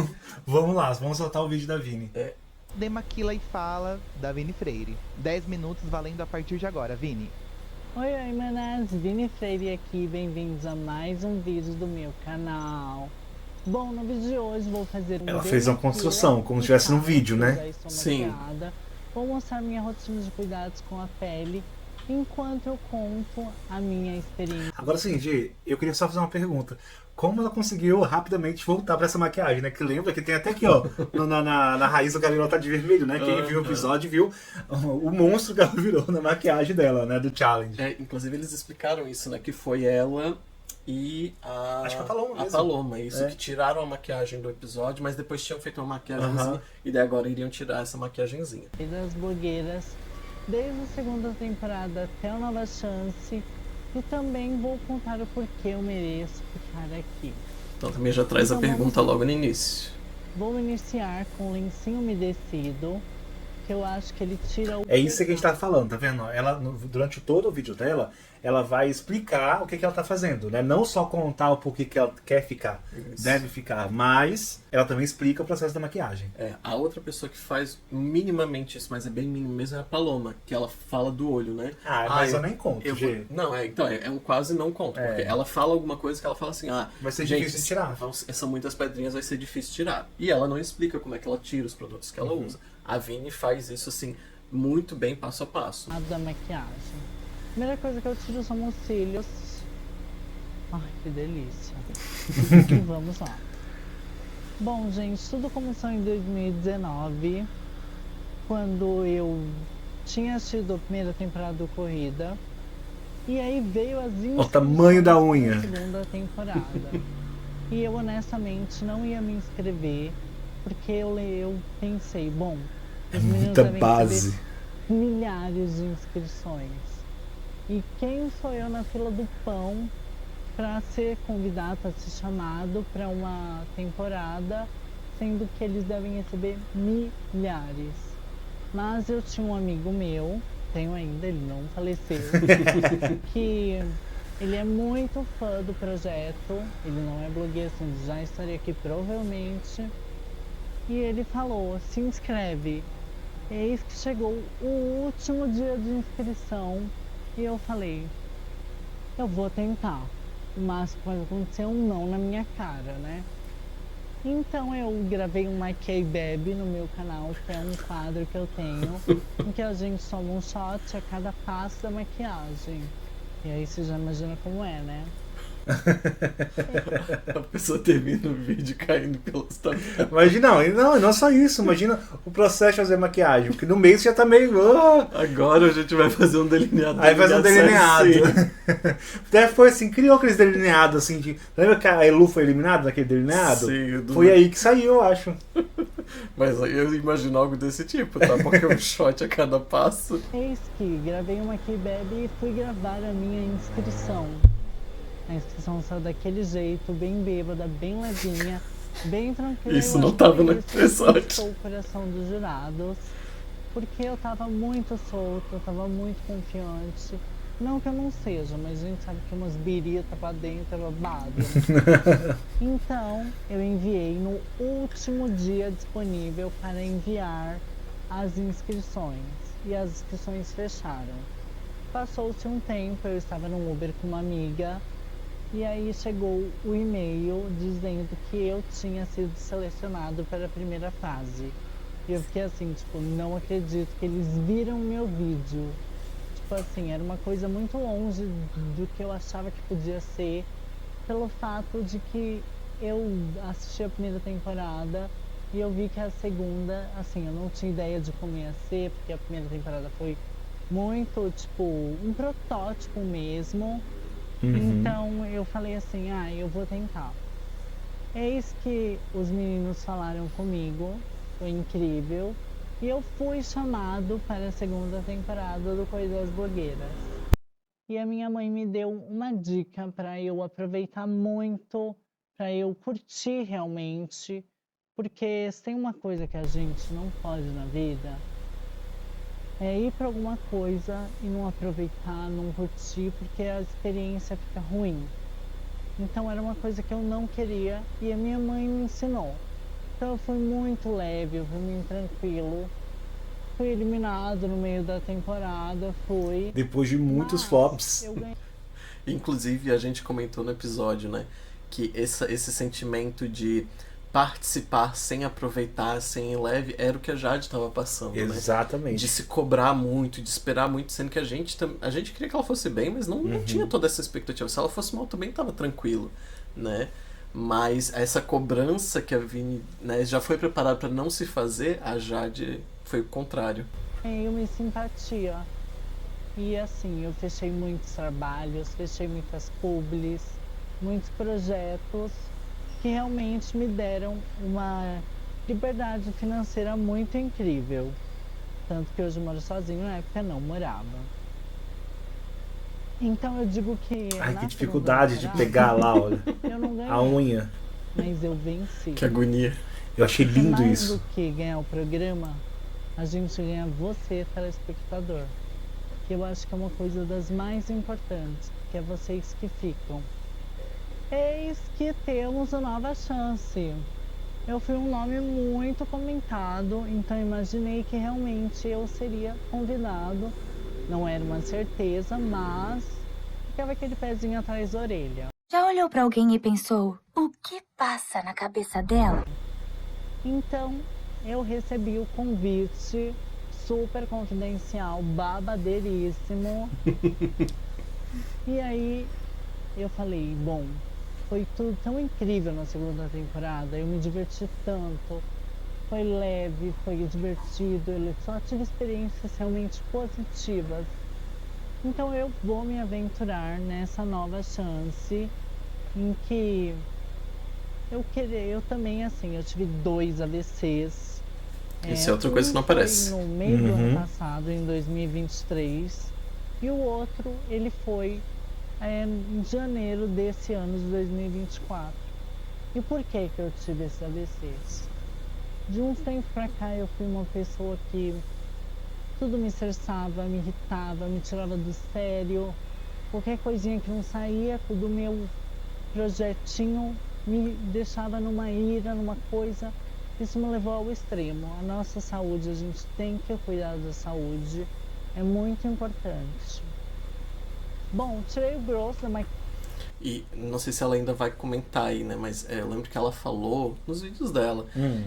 A: vamos lá, vamos soltar o vídeo da Vini.
E: Demaquila e fala da Vini Freire. 10 minutos valendo a partir de agora, Vini.
F: Oi, manas, Vini Freire aqui, bem-vindos a mais um vídeo do meu canal. Bom, no vídeo de hoje vou fazer
A: Ela fez uma construção, como se estivesse no vídeo, né?
F: Já estou
B: Sim.
F: maquiada. Vou mostrar minha rotina de cuidados com a pele, enquanto eu conto a minha experiência.
A: Agora é o seguinte, eu queria só fazer uma pergunta. Como ela conseguiu rapidamente voltar pra essa maquiagem, né? Que lembra que tem até aqui, ó, na raiz do cabelo ela tá de vermelho, né? Quem viu o episódio viu o monstro que ela virou na maquiagem dela, né? Do challenge.
B: Inclusive eles explicaram isso, né? Que foi ela e
A: Acho que a Paloma mesmo.
B: A Paloma, isso,
A: É.
B: que tiraram a maquiagem do episódio, mas depois tinham feito uma maquiagemzinha,
A: Aham.
B: e daí agora iriam tirar essa maquiagemzinha.
F: Das blogueiras, desde a segunda temporada até a Nova Chance, e também vou contar o porquê eu mereço ficar aqui.
B: Então também já traz a
F: Então,
B: pergunta
F: vamos lá.
B: logo no início.
F: Vou iniciar com o lencinho umedecido, que eu acho que ele tira o...
A: É isso que a gente tá falando, tá vendo? Ela, durante todo o vídeo dela, ela vai explicar o que ela tá fazendo, né? Não só contar o porquê que ela quer ficar, deve ficar, mas ela também explica o processo da maquiagem.
B: A outra pessoa que faz minimamente isso, mas é bem mínimo mesmo, é a Paloma, que ela fala do olho, né?
A: Mas eu nem conto, Gê.
B: Não, então, é um quase não conto, porque ela fala alguma coisa que ela fala assim,
A: vai ser
B: gente,
A: difícil de tirar.
B: São muitas pedrinhas, vai ser difícil tirar. E ela não explica como é que ela tira os produtos que ela usa. A Vini faz isso, assim, muito bem, passo a passo.
F: A da maquiagem. Primeira coisa que eu tiro são os cílios. Ai, que delícia. E vamos lá. Bom, gente, tudo começou em 2019, quando eu tinha assistido a primeira temporada do Corrida. E aí veio as
A: o tamanho da unha.
F: Da segunda temporada. E eu honestamente não ia me inscrever, porque eu pensei, bom, os meninos
A: muita
F: devem
A: base.
F: receber milhares de inscrições. E quem sou eu na fila do pão para ser convidado, a ser chamado para uma temporada, sendo que eles devem receber milhares. Mas eu tinha um amigo meu, tenho ainda, ele não faleceu, que ele é muito fã do projeto, ele não é blogueiro, assim, já estaria aqui provavelmente, e ele falou, se inscreve. Eis que chegou o último dia de inscrição e eu falei, eu vou tentar. O máximo que vai acontecer é um não na minha cara, né? Então eu gravei um Maquiei Bebe no meu canal, que é um quadro que eu tenho, em que a gente toma um shot a cada passo da maquiagem. E aí você já imagina como é, né?
B: A pessoa termina o vídeo caindo pelas tabelas.
A: Imagina, não só isso, imagina o processo de fazer maquiagem, porque no meio você já tá meio...
B: Agora a gente vai fazer um delineado.
A: Aí faz um delineado. Até foi assim, criou aqueles delineados assim de... Lembra que a Elu foi eliminada naquele delineado?
B: Sim,
A: foi aí que saiu, eu acho.
B: Mas eu imagino algo desse tipo, tá? Porque um shot a cada passo.
F: Eis que gravei uma Maquiei Bebe e fui gravar a minha inscrição. A inscrição saiu daquele jeito, bem bêbada, bem levinha, bem tranquila.
B: Isso não tava no episódio.
F: Isso o coração dos jurados, porque eu tava muito solta, eu tava muito confiante. Não que eu não seja, mas a gente sabe que umas birita pra dentro é babado. Então, eu enviei no último dia disponível para enviar as inscrições. E as inscrições fecharam. Passou-se um tempo, eu estava no Uber com uma amiga. E aí chegou o e-mail dizendo que eu tinha sido selecionado para a primeira fase. E eu fiquei assim, tipo, não acredito que eles viram meu vídeo. Tipo assim, era uma coisa muito longe do que eu achava que podia ser, pelo fato de que eu assisti a primeira temporada e eu vi que a segunda, assim, eu não tinha ideia de como ia ser, porque a primeira temporada foi muito, tipo, um protótipo mesmo. Então eu falei assim, eu vou tentar. Eis que os meninos falaram comigo, foi incrível, e eu fui chamado para a segunda temporada do Coisa das Blogueiras. E a minha mãe me deu uma dica para eu aproveitar muito, para eu curtir realmente, porque se tem uma coisa que a gente não pode na vida, é ir para alguma coisa e não aproveitar, não curtir, porque a experiência fica ruim. Então era uma coisa que eu não queria e a minha mãe me ensinou. Então eu fui muito leve, eu fui muito tranquilo. Fui eliminado no meio da temporada,
A: depois de muitos flops.
B: Inclusive a gente comentou no episódio, né, que esse sentimento de participar sem aproveitar, sem ir leve, era o que a Jade estava passando,
A: exatamente,
B: né? De se cobrar muito, de esperar muito, sendo que a gente queria que ela fosse bem, mas não tinha toda essa expectativa. Se ela fosse mal também estava tranquilo, né? Mas essa cobrança que a Vini, né, já foi preparada para não se fazer, a Jade foi o contrário.
F: Eu me simpatia. E assim, eu fechei muitos trabalhos, fechei muitas publis, muitos projetos que realmente me deram uma liberdade financeira muito incrível. Tanto que hoje eu moro sozinho, na época não morava. Então eu digo que...
A: Ai, que dificuldade de pegar lá, olha,
F: eu não ganhei,
A: a unha.
F: Mas eu venci.
B: Que agonia.
A: Eu achei lindo
F: mais
A: isso.
F: Do que ganhar o programa, a gente ganha você, telespectador. que eu acho que é uma coisa das mais importantes, que é vocês que ficam. Eis que temos a nova chance. Eu fui um nome muito comentado, então imaginei que realmente eu seria convidado. Não era uma certeza, mas ficava aquele pezinho atrás da orelha.
G: Já olhou pra alguém e pensou, o que passa na cabeça dela?
F: Então, eu recebi o convite super confidencial, babadeiríssimo. E aí, eu falei, bom, foi tudo tão incrível na segunda temporada, eu me diverti tanto, foi leve, foi divertido, eu só tive experiências realmente positivas. Então eu vou me aventurar nessa nova chance em que eu também, assim, eu tive 2 AVCs.
B: Isso é outra coisa que não
F: foi
B: aparece.
F: no meio do ano passado, em 2023, e o outro, ele foi em janeiro desse ano de 2024. E por que eu tive esses AVCs? De uns tempos pra cá eu fui uma pessoa que tudo me estressava, me irritava, me tirava do sério. Qualquer coisinha que não saía do meu projetinho me deixava numa ira, numa coisa. Isso me levou ao extremo. A nossa saúde, a gente tem que cuidar da saúde. É muito importante. Bom, tirei o grosso da
B: E não sei se ela ainda vai comentar aí, né? Mas eu lembro que ela falou nos vídeos dela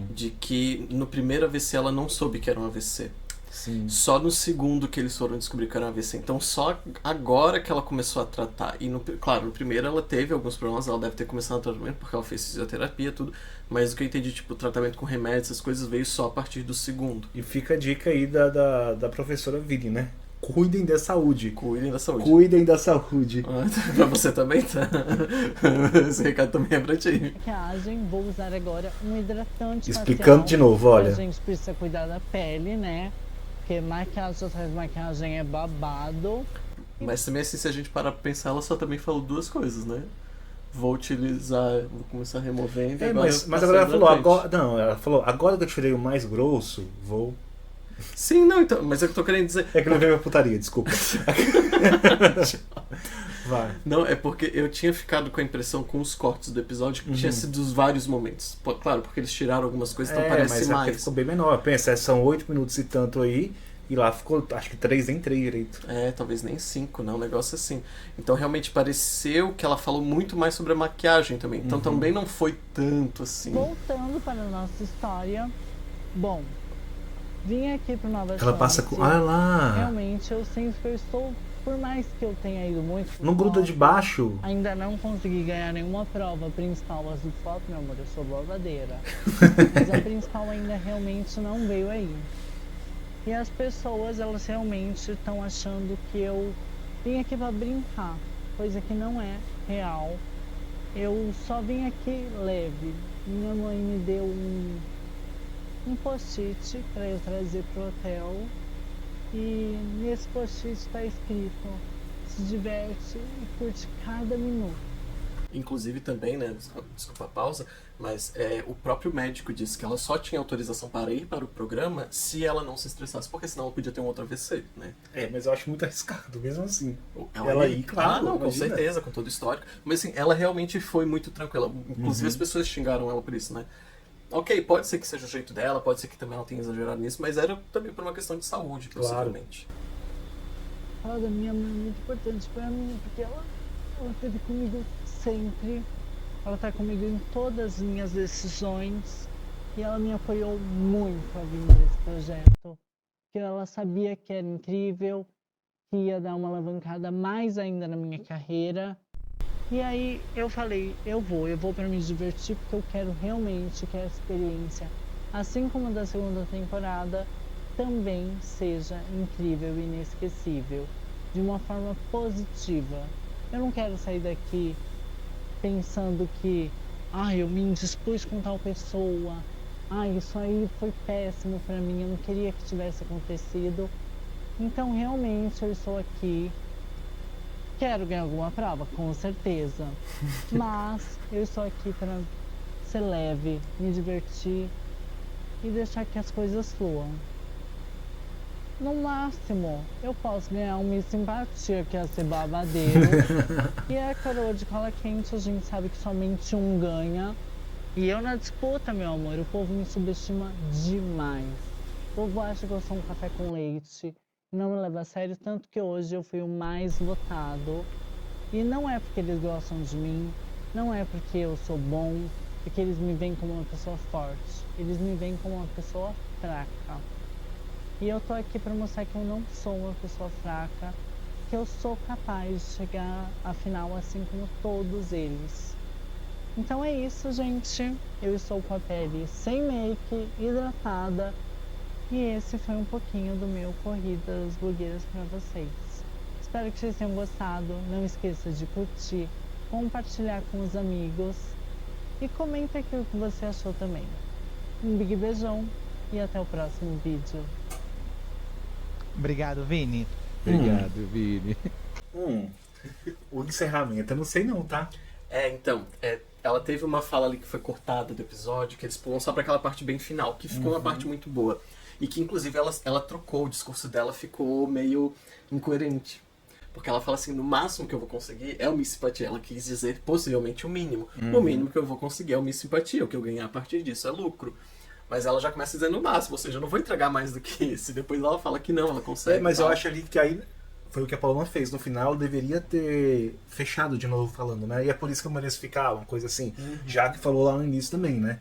B: de que no primeiro AVC ela não soube que era um AVC.
A: Sim.
B: Só no segundo que eles foram descobrir que era um AVC. Então só agora que ela começou a tratar. E claro, no primeiro ela teve alguns problemas, ela deve ter começado o tratamento porque ela fez fisioterapia e tudo. Mas o que eu entendi, tipo, o tratamento com remédios, essas coisas veio só a partir do segundo.
A: E fica a dica aí da professora Vini, né? Cuidem da saúde.
B: Cuidem da saúde.
A: Cuidem da saúde.
B: Pra você também, tá? Esse recado também é pra ti.
F: Maquiagem, vou usar agora um hidratante
A: Explicando
F: facial.
A: de novo, olha.
F: A gente precisa cuidar da pele, né? Porque maquiagem atrás de maquiagem é babado.
B: Mas também assim, se a gente parar pra pensar, ela só também falou 2 coisas, né? Vou começar removendo.
A: Mas agora ela falou, ela falou, agora que eu tirei o mais grosso, vou.
B: Sim, não, então, mas é que eu tô querendo dizer.
A: É que eu não veio a putaria, desculpa. Vai.
B: Não, é porque eu tinha ficado com a impressão com os cortes do episódio que tinha sido dos vários momentos. Claro, porque eles tiraram algumas coisas, então parece
A: mas
B: mais.
A: Ficou bem menor. Pensa, são 8 minutos e tanto aí, e lá ficou, acho que 3 nem 3 direito.
B: Talvez nem 5, né? Um negócio assim. Então realmente pareceu que ela falou muito mais sobre a maquiagem também. Então também não foi tanto assim.
F: Voltando para a nossa história. Bom, vim aqui para Nova
A: Ela passa com. Olha lá!
F: Realmente eu sinto que eu estou, por mais que eu tenha ido muito.
A: Não gruda de baixo.
F: Ainda não consegui ganhar nenhuma prova principal, as do foto, meu amor, eu sou babadeira. Mas a principal ainda realmente não veio aí. E as pessoas, elas realmente estão achando que eu vim aqui para brincar, coisa que não é real. Eu só vim aqui leve. Minha mãe me deu um post-it para eu trazer pro hotel. E nesse post-it está escrito: se diverte e curte cada minuto.
B: Inclusive também, né, desculpa a pausa, mas o próprio médico disse que ela só tinha autorização para ir para o programa se ela não se estressasse, porque senão ela podia ter um outro AVC, né?
A: Mas eu acho muito arriscado, mesmo assim.
B: Ela
A: ir, claro.
B: Não,
A: imagina.
B: com certeza, com todo o histórico. Mas assim, ela realmente foi muito tranquila. Inclusive as pessoas xingaram ela por isso, né? Ok, pode ser que seja o jeito dela, pode ser que também ela tenha exagerado nisso, mas era também por uma questão de saúde, possivelmente.
F: A da minha mãe é muito importante para mim, porque ela esteve comigo sempre. Ela está comigo em todas as minhas decisões e ela me apoiou muito a vir nesse projeto. Porque ela sabia que era incrível, que ia dar uma alavancada mais ainda na minha carreira. E aí eu falei, eu vou para me divertir porque eu quero realmente que a experiência, assim como a da segunda temporada, também seja incrível e inesquecível, de uma forma positiva. Eu não quero sair daqui pensando que, eu me indispus com tal pessoa, isso aí foi péssimo para mim, eu não queria que tivesse acontecido. Então realmente eu estou aqui. Quero ganhar alguma prova, com certeza. Mas eu estou aqui para ser leve, me divertir e deixar que as coisas fluam. No máximo, eu posso ganhar uma simpatia, que é ser babadeiro. E a coroa de cola quente, a gente sabe que somente um ganha. E eu na disputa, meu amor, o povo me subestima demais. O povo acha que eu sou um café com leite, não me leva a sério, tanto que hoje eu fui o mais votado. E não é porque eles gostam de mim, não é porque eu sou bom, porque eles me veem como uma pessoa forte. Eles me veem como uma pessoa fraca. E eu tô aqui pra mostrar que eu não sou uma pessoa fraca, que eu sou capaz de chegar à final assim como todos eles. Então é isso, gente. Eu estou com a pele sem make, hidratada. E esse foi um pouquinho do meu Corridas Blogueiras pra vocês. Espero que vocês tenham gostado. Não esqueça de curtir, compartilhar com os amigos e comenta aqui o que você achou também. Um big beijão e até o próximo vídeo.
E: Obrigado, Vini.
H: Obrigado, Vini.
A: O encerramento, eu não sei não, tá?
B: Então, ela teve uma fala ali que foi cortada do episódio, que eles pulam só pra aquela parte bem final, que ficou uma parte muito boa. E que, inclusive, ela trocou, o discurso dela ficou meio incoerente. Porque ela fala assim, no máximo que eu vou conseguir é o Miss Simpatia. Ela quis dizer, possivelmente, o mínimo. O mínimo que eu vou conseguir é o Miss Simpatia. O que eu ganhar a partir disso é lucro. Mas ela já começa dizendo no máximo, ou seja, eu não vou entregar mais do que isso. E depois ela fala que não, ela consegue.
A: Mas eu acho ali que aí foi o que a Paloma fez. No final, deveria ter fechado de novo falando, né? E é por isso que eu mereço ficar, uma coisa assim. Já que falou lá no início também, né?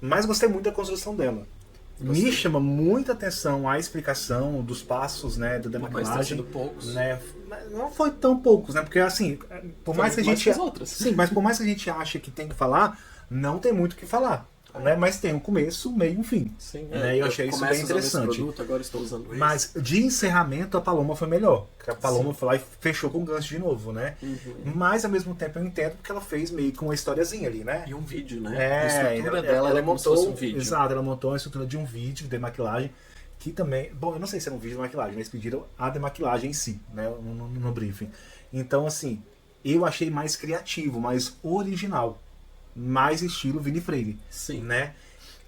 A: Mas gostei muito da construção dela. Me chama muita atenção a explicação dos passos, né, do demaquilagem,
B: poucos,
A: né? Não foi tão poucos, né? Porque assim, por mais que a gente sim, mas por mais que a gente ache que tem que falar, não tem muito o que falar, né? Mas tem um começo, meio e um fim.
B: Sim,
A: né? Eu achei isso bem interessante.
B: Esse produto, agora estou usando esse.
A: Mas de encerramento a Paloma foi melhor. Porque a Paloma foi lá e fechou com o gancho de novo, né? Mas ao mesmo tempo eu entendo porque ela fez meio com uma historiazinha ali, né?
B: E um vídeo, né?
A: A
B: estrutura dela ela montou um vídeo.
A: Exato, ela montou a estrutura de um vídeo de demaquilagem que também... Bom, eu não sei se era um vídeo de maquilagem, mas pediram a demaquilagem em si, né? No briefing. Então, assim, eu achei mais criativo, mais original. Mais estilo Vini Freire.
B: Sim.
A: Né?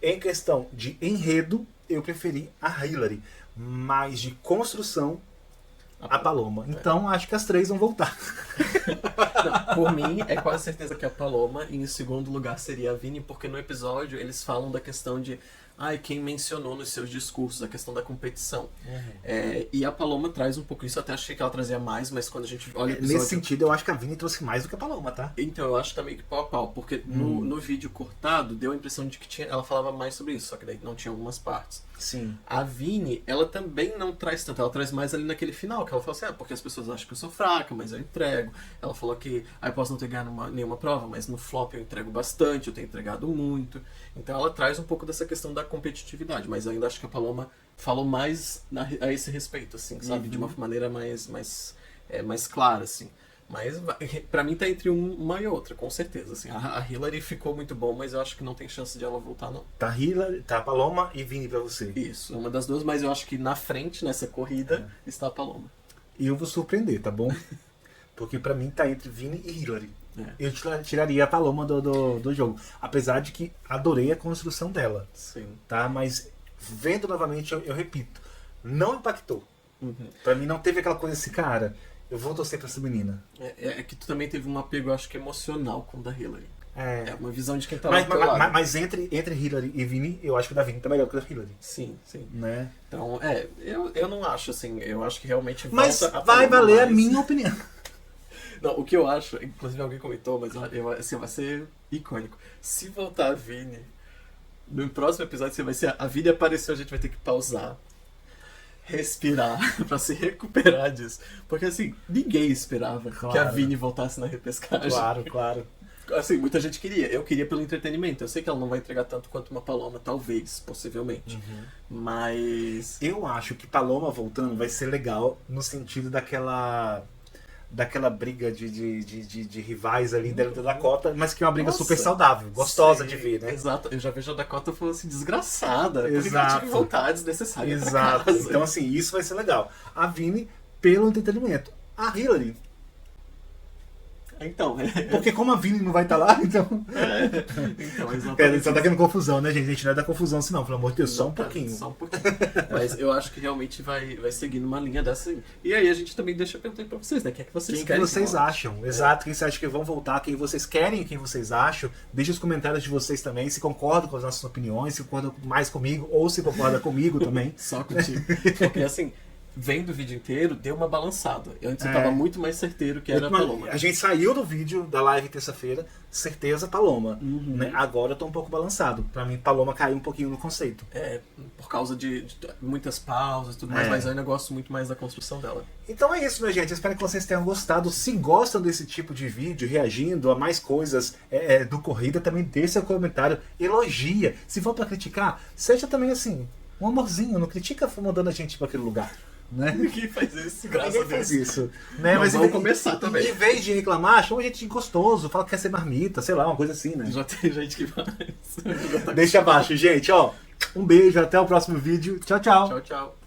A: Em questão de enredo, eu preferi a Hillary. Mas de construção, a Paloma. Então, acho que as três vão voltar.
B: Não, por mim, é quase certeza que a Paloma. E em segundo lugar seria a Vini, porque no episódio eles falam da questão de... quem mencionou nos seus discursos a questão da competição. E a Paloma traz um pouco isso, eu até achei que ela trazia mais, mas quando a gente olha o episódio...
A: Nesse sentido, eu acho que a Vini trouxe mais do que a Paloma, tá?
B: Então, eu acho que tá meio que pau a pau, porque no vídeo cortado, deu a impressão de que ela falava mais sobre isso, só que daí não tinha algumas partes.
A: Sim.
B: A Vini, ela também não traz tanto, ela traz mais ali naquele final, que ela fala assim, porque as pessoas acham que eu sou fraca, mas eu entrego. Ela falou que eu posso não ter ganho nenhuma prova, mas no flop eu entrego bastante, eu tenho entregado muito. Então ela traz um pouco dessa questão da competitividade, mas eu ainda acho que a Paloma falou mais a esse respeito, assim, sabe? De uma maneira mais clara, assim. Mas pra mim tá entre uma e outra, com certeza. Assim. A Hillary ficou muito bom, mas eu acho que não tem chance de ela voltar, não.
A: Tá Hillary, tá a Paloma e Vini pra você.
B: Isso, uma das duas, mas eu acho que na frente, nessa corrida, está a Paloma.
A: E eu vou surpreender, tá bom? Porque pra mim tá entre Vini e Hillary. Eu tiraria a Paloma do jogo. Apesar de que adorei a construção dela.
B: Sim.
A: Tá? Mas vendo novamente, eu repito, não impactou. Pra mim não teve aquela coisa assim, cara, eu vou torcer pra essa menina.
B: É que tu também teve um apego, eu acho que emocional com o da Hillary.
A: É
B: uma visão de quem tá lá.
A: Mas entre Hillary e Vini, eu acho que o da Vini tá melhor que o da Hillary.
B: Sim, sim.
A: Né?
B: Então, eu não acho assim, eu acho que realmente
A: mas vai valer a minha opinião.
B: Não, o que eu acho, inclusive alguém comentou, mas assim, vai ser icônico. Se voltar a Vini, no próximo episódio vai ser a Vini apareceu, a gente vai ter que pausar, respirar, pra se recuperar disso. Porque assim, ninguém esperava que a Vini voltasse na repescagem.
A: Claro.
B: Assim, muita gente queria. Eu queria pelo entretenimento. Eu sei que ela não vai entregar tanto quanto uma Paloma, talvez, possivelmente. Mas...
A: eu acho que Paloma voltando vai ser legal no sentido daquela briga de rivais ali dentro da Dakota, mas que é uma briga super saudável, gostosa de ver, né?
B: Exato, eu já vejo a Dakota falando assim, desgraçada,
A: exato,
B: porque tive vontade desnecessária.
A: Exato, então assim, isso vai ser legal. A Vini, pelo entretenimento. A Hillary,
B: Então,
A: Porque como a Vini não vai estar lá, então...
B: então,
A: É,
B: exatamente.
A: só tá querendo confusão, né, gente? A gente não é da confusão assim, não. Pelo amor de Deus, só um pouquinho.
B: Só um pouquinho. Mas eu acho que realmente vai seguir numa linha dessa. E aí a gente também deixa eu perguntar pra vocês, né? O que é que vocês
A: Quem que
B: querem?
A: vocês
B: rola?
A: acham? Exato, quem você acha que vão voltar, quem vocês querem, quem vocês acham. Deixe os comentários de vocês também, se concordam com as nossas opiniões, se concordam mais comigo, ou se concordam comigo também.
B: Só contigo. Porque assim, vendo o vídeo inteiro, deu uma balançada. Antes eu tava muito mais certeiro que era a Paloma.
A: A gente saiu do vídeo da live terça-feira, certeza Paloma. Né? Agora eu tô um pouco balançado. Pra mim, Paloma caiu um pouquinho no conceito.
B: É, por causa de muitas pausas e tudo mais, mas eu ainda gosto muito mais da construção dela.
A: Então é isso, minha gente. Eu espero que vocês tenham gostado. Se gostam desse tipo de vídeo, reagindo a mais coisas do Corrida, também deixe seu comentário, elogia. Se for pra criticar, seja também assim, um amorzinho. Não critica mandando a gente pra aquele lugar. Né?
B: Ninguém faz isso, graças
A: Ninguém
B: a Deus.
A: faz isso. Né?
B: Não,
A: Mas
B: vamos começar também.
A: Em vez de reclamar, chama a gente de gostoso, fala que quer ser marmita, sei lá, uma coisa assim, né?
B: Já tem gente que faz.
A: Deixa abaixo, gente, ó. Um beijo, até o próximo vídeo. Tchau, tchau.
B: Tchau, tchau.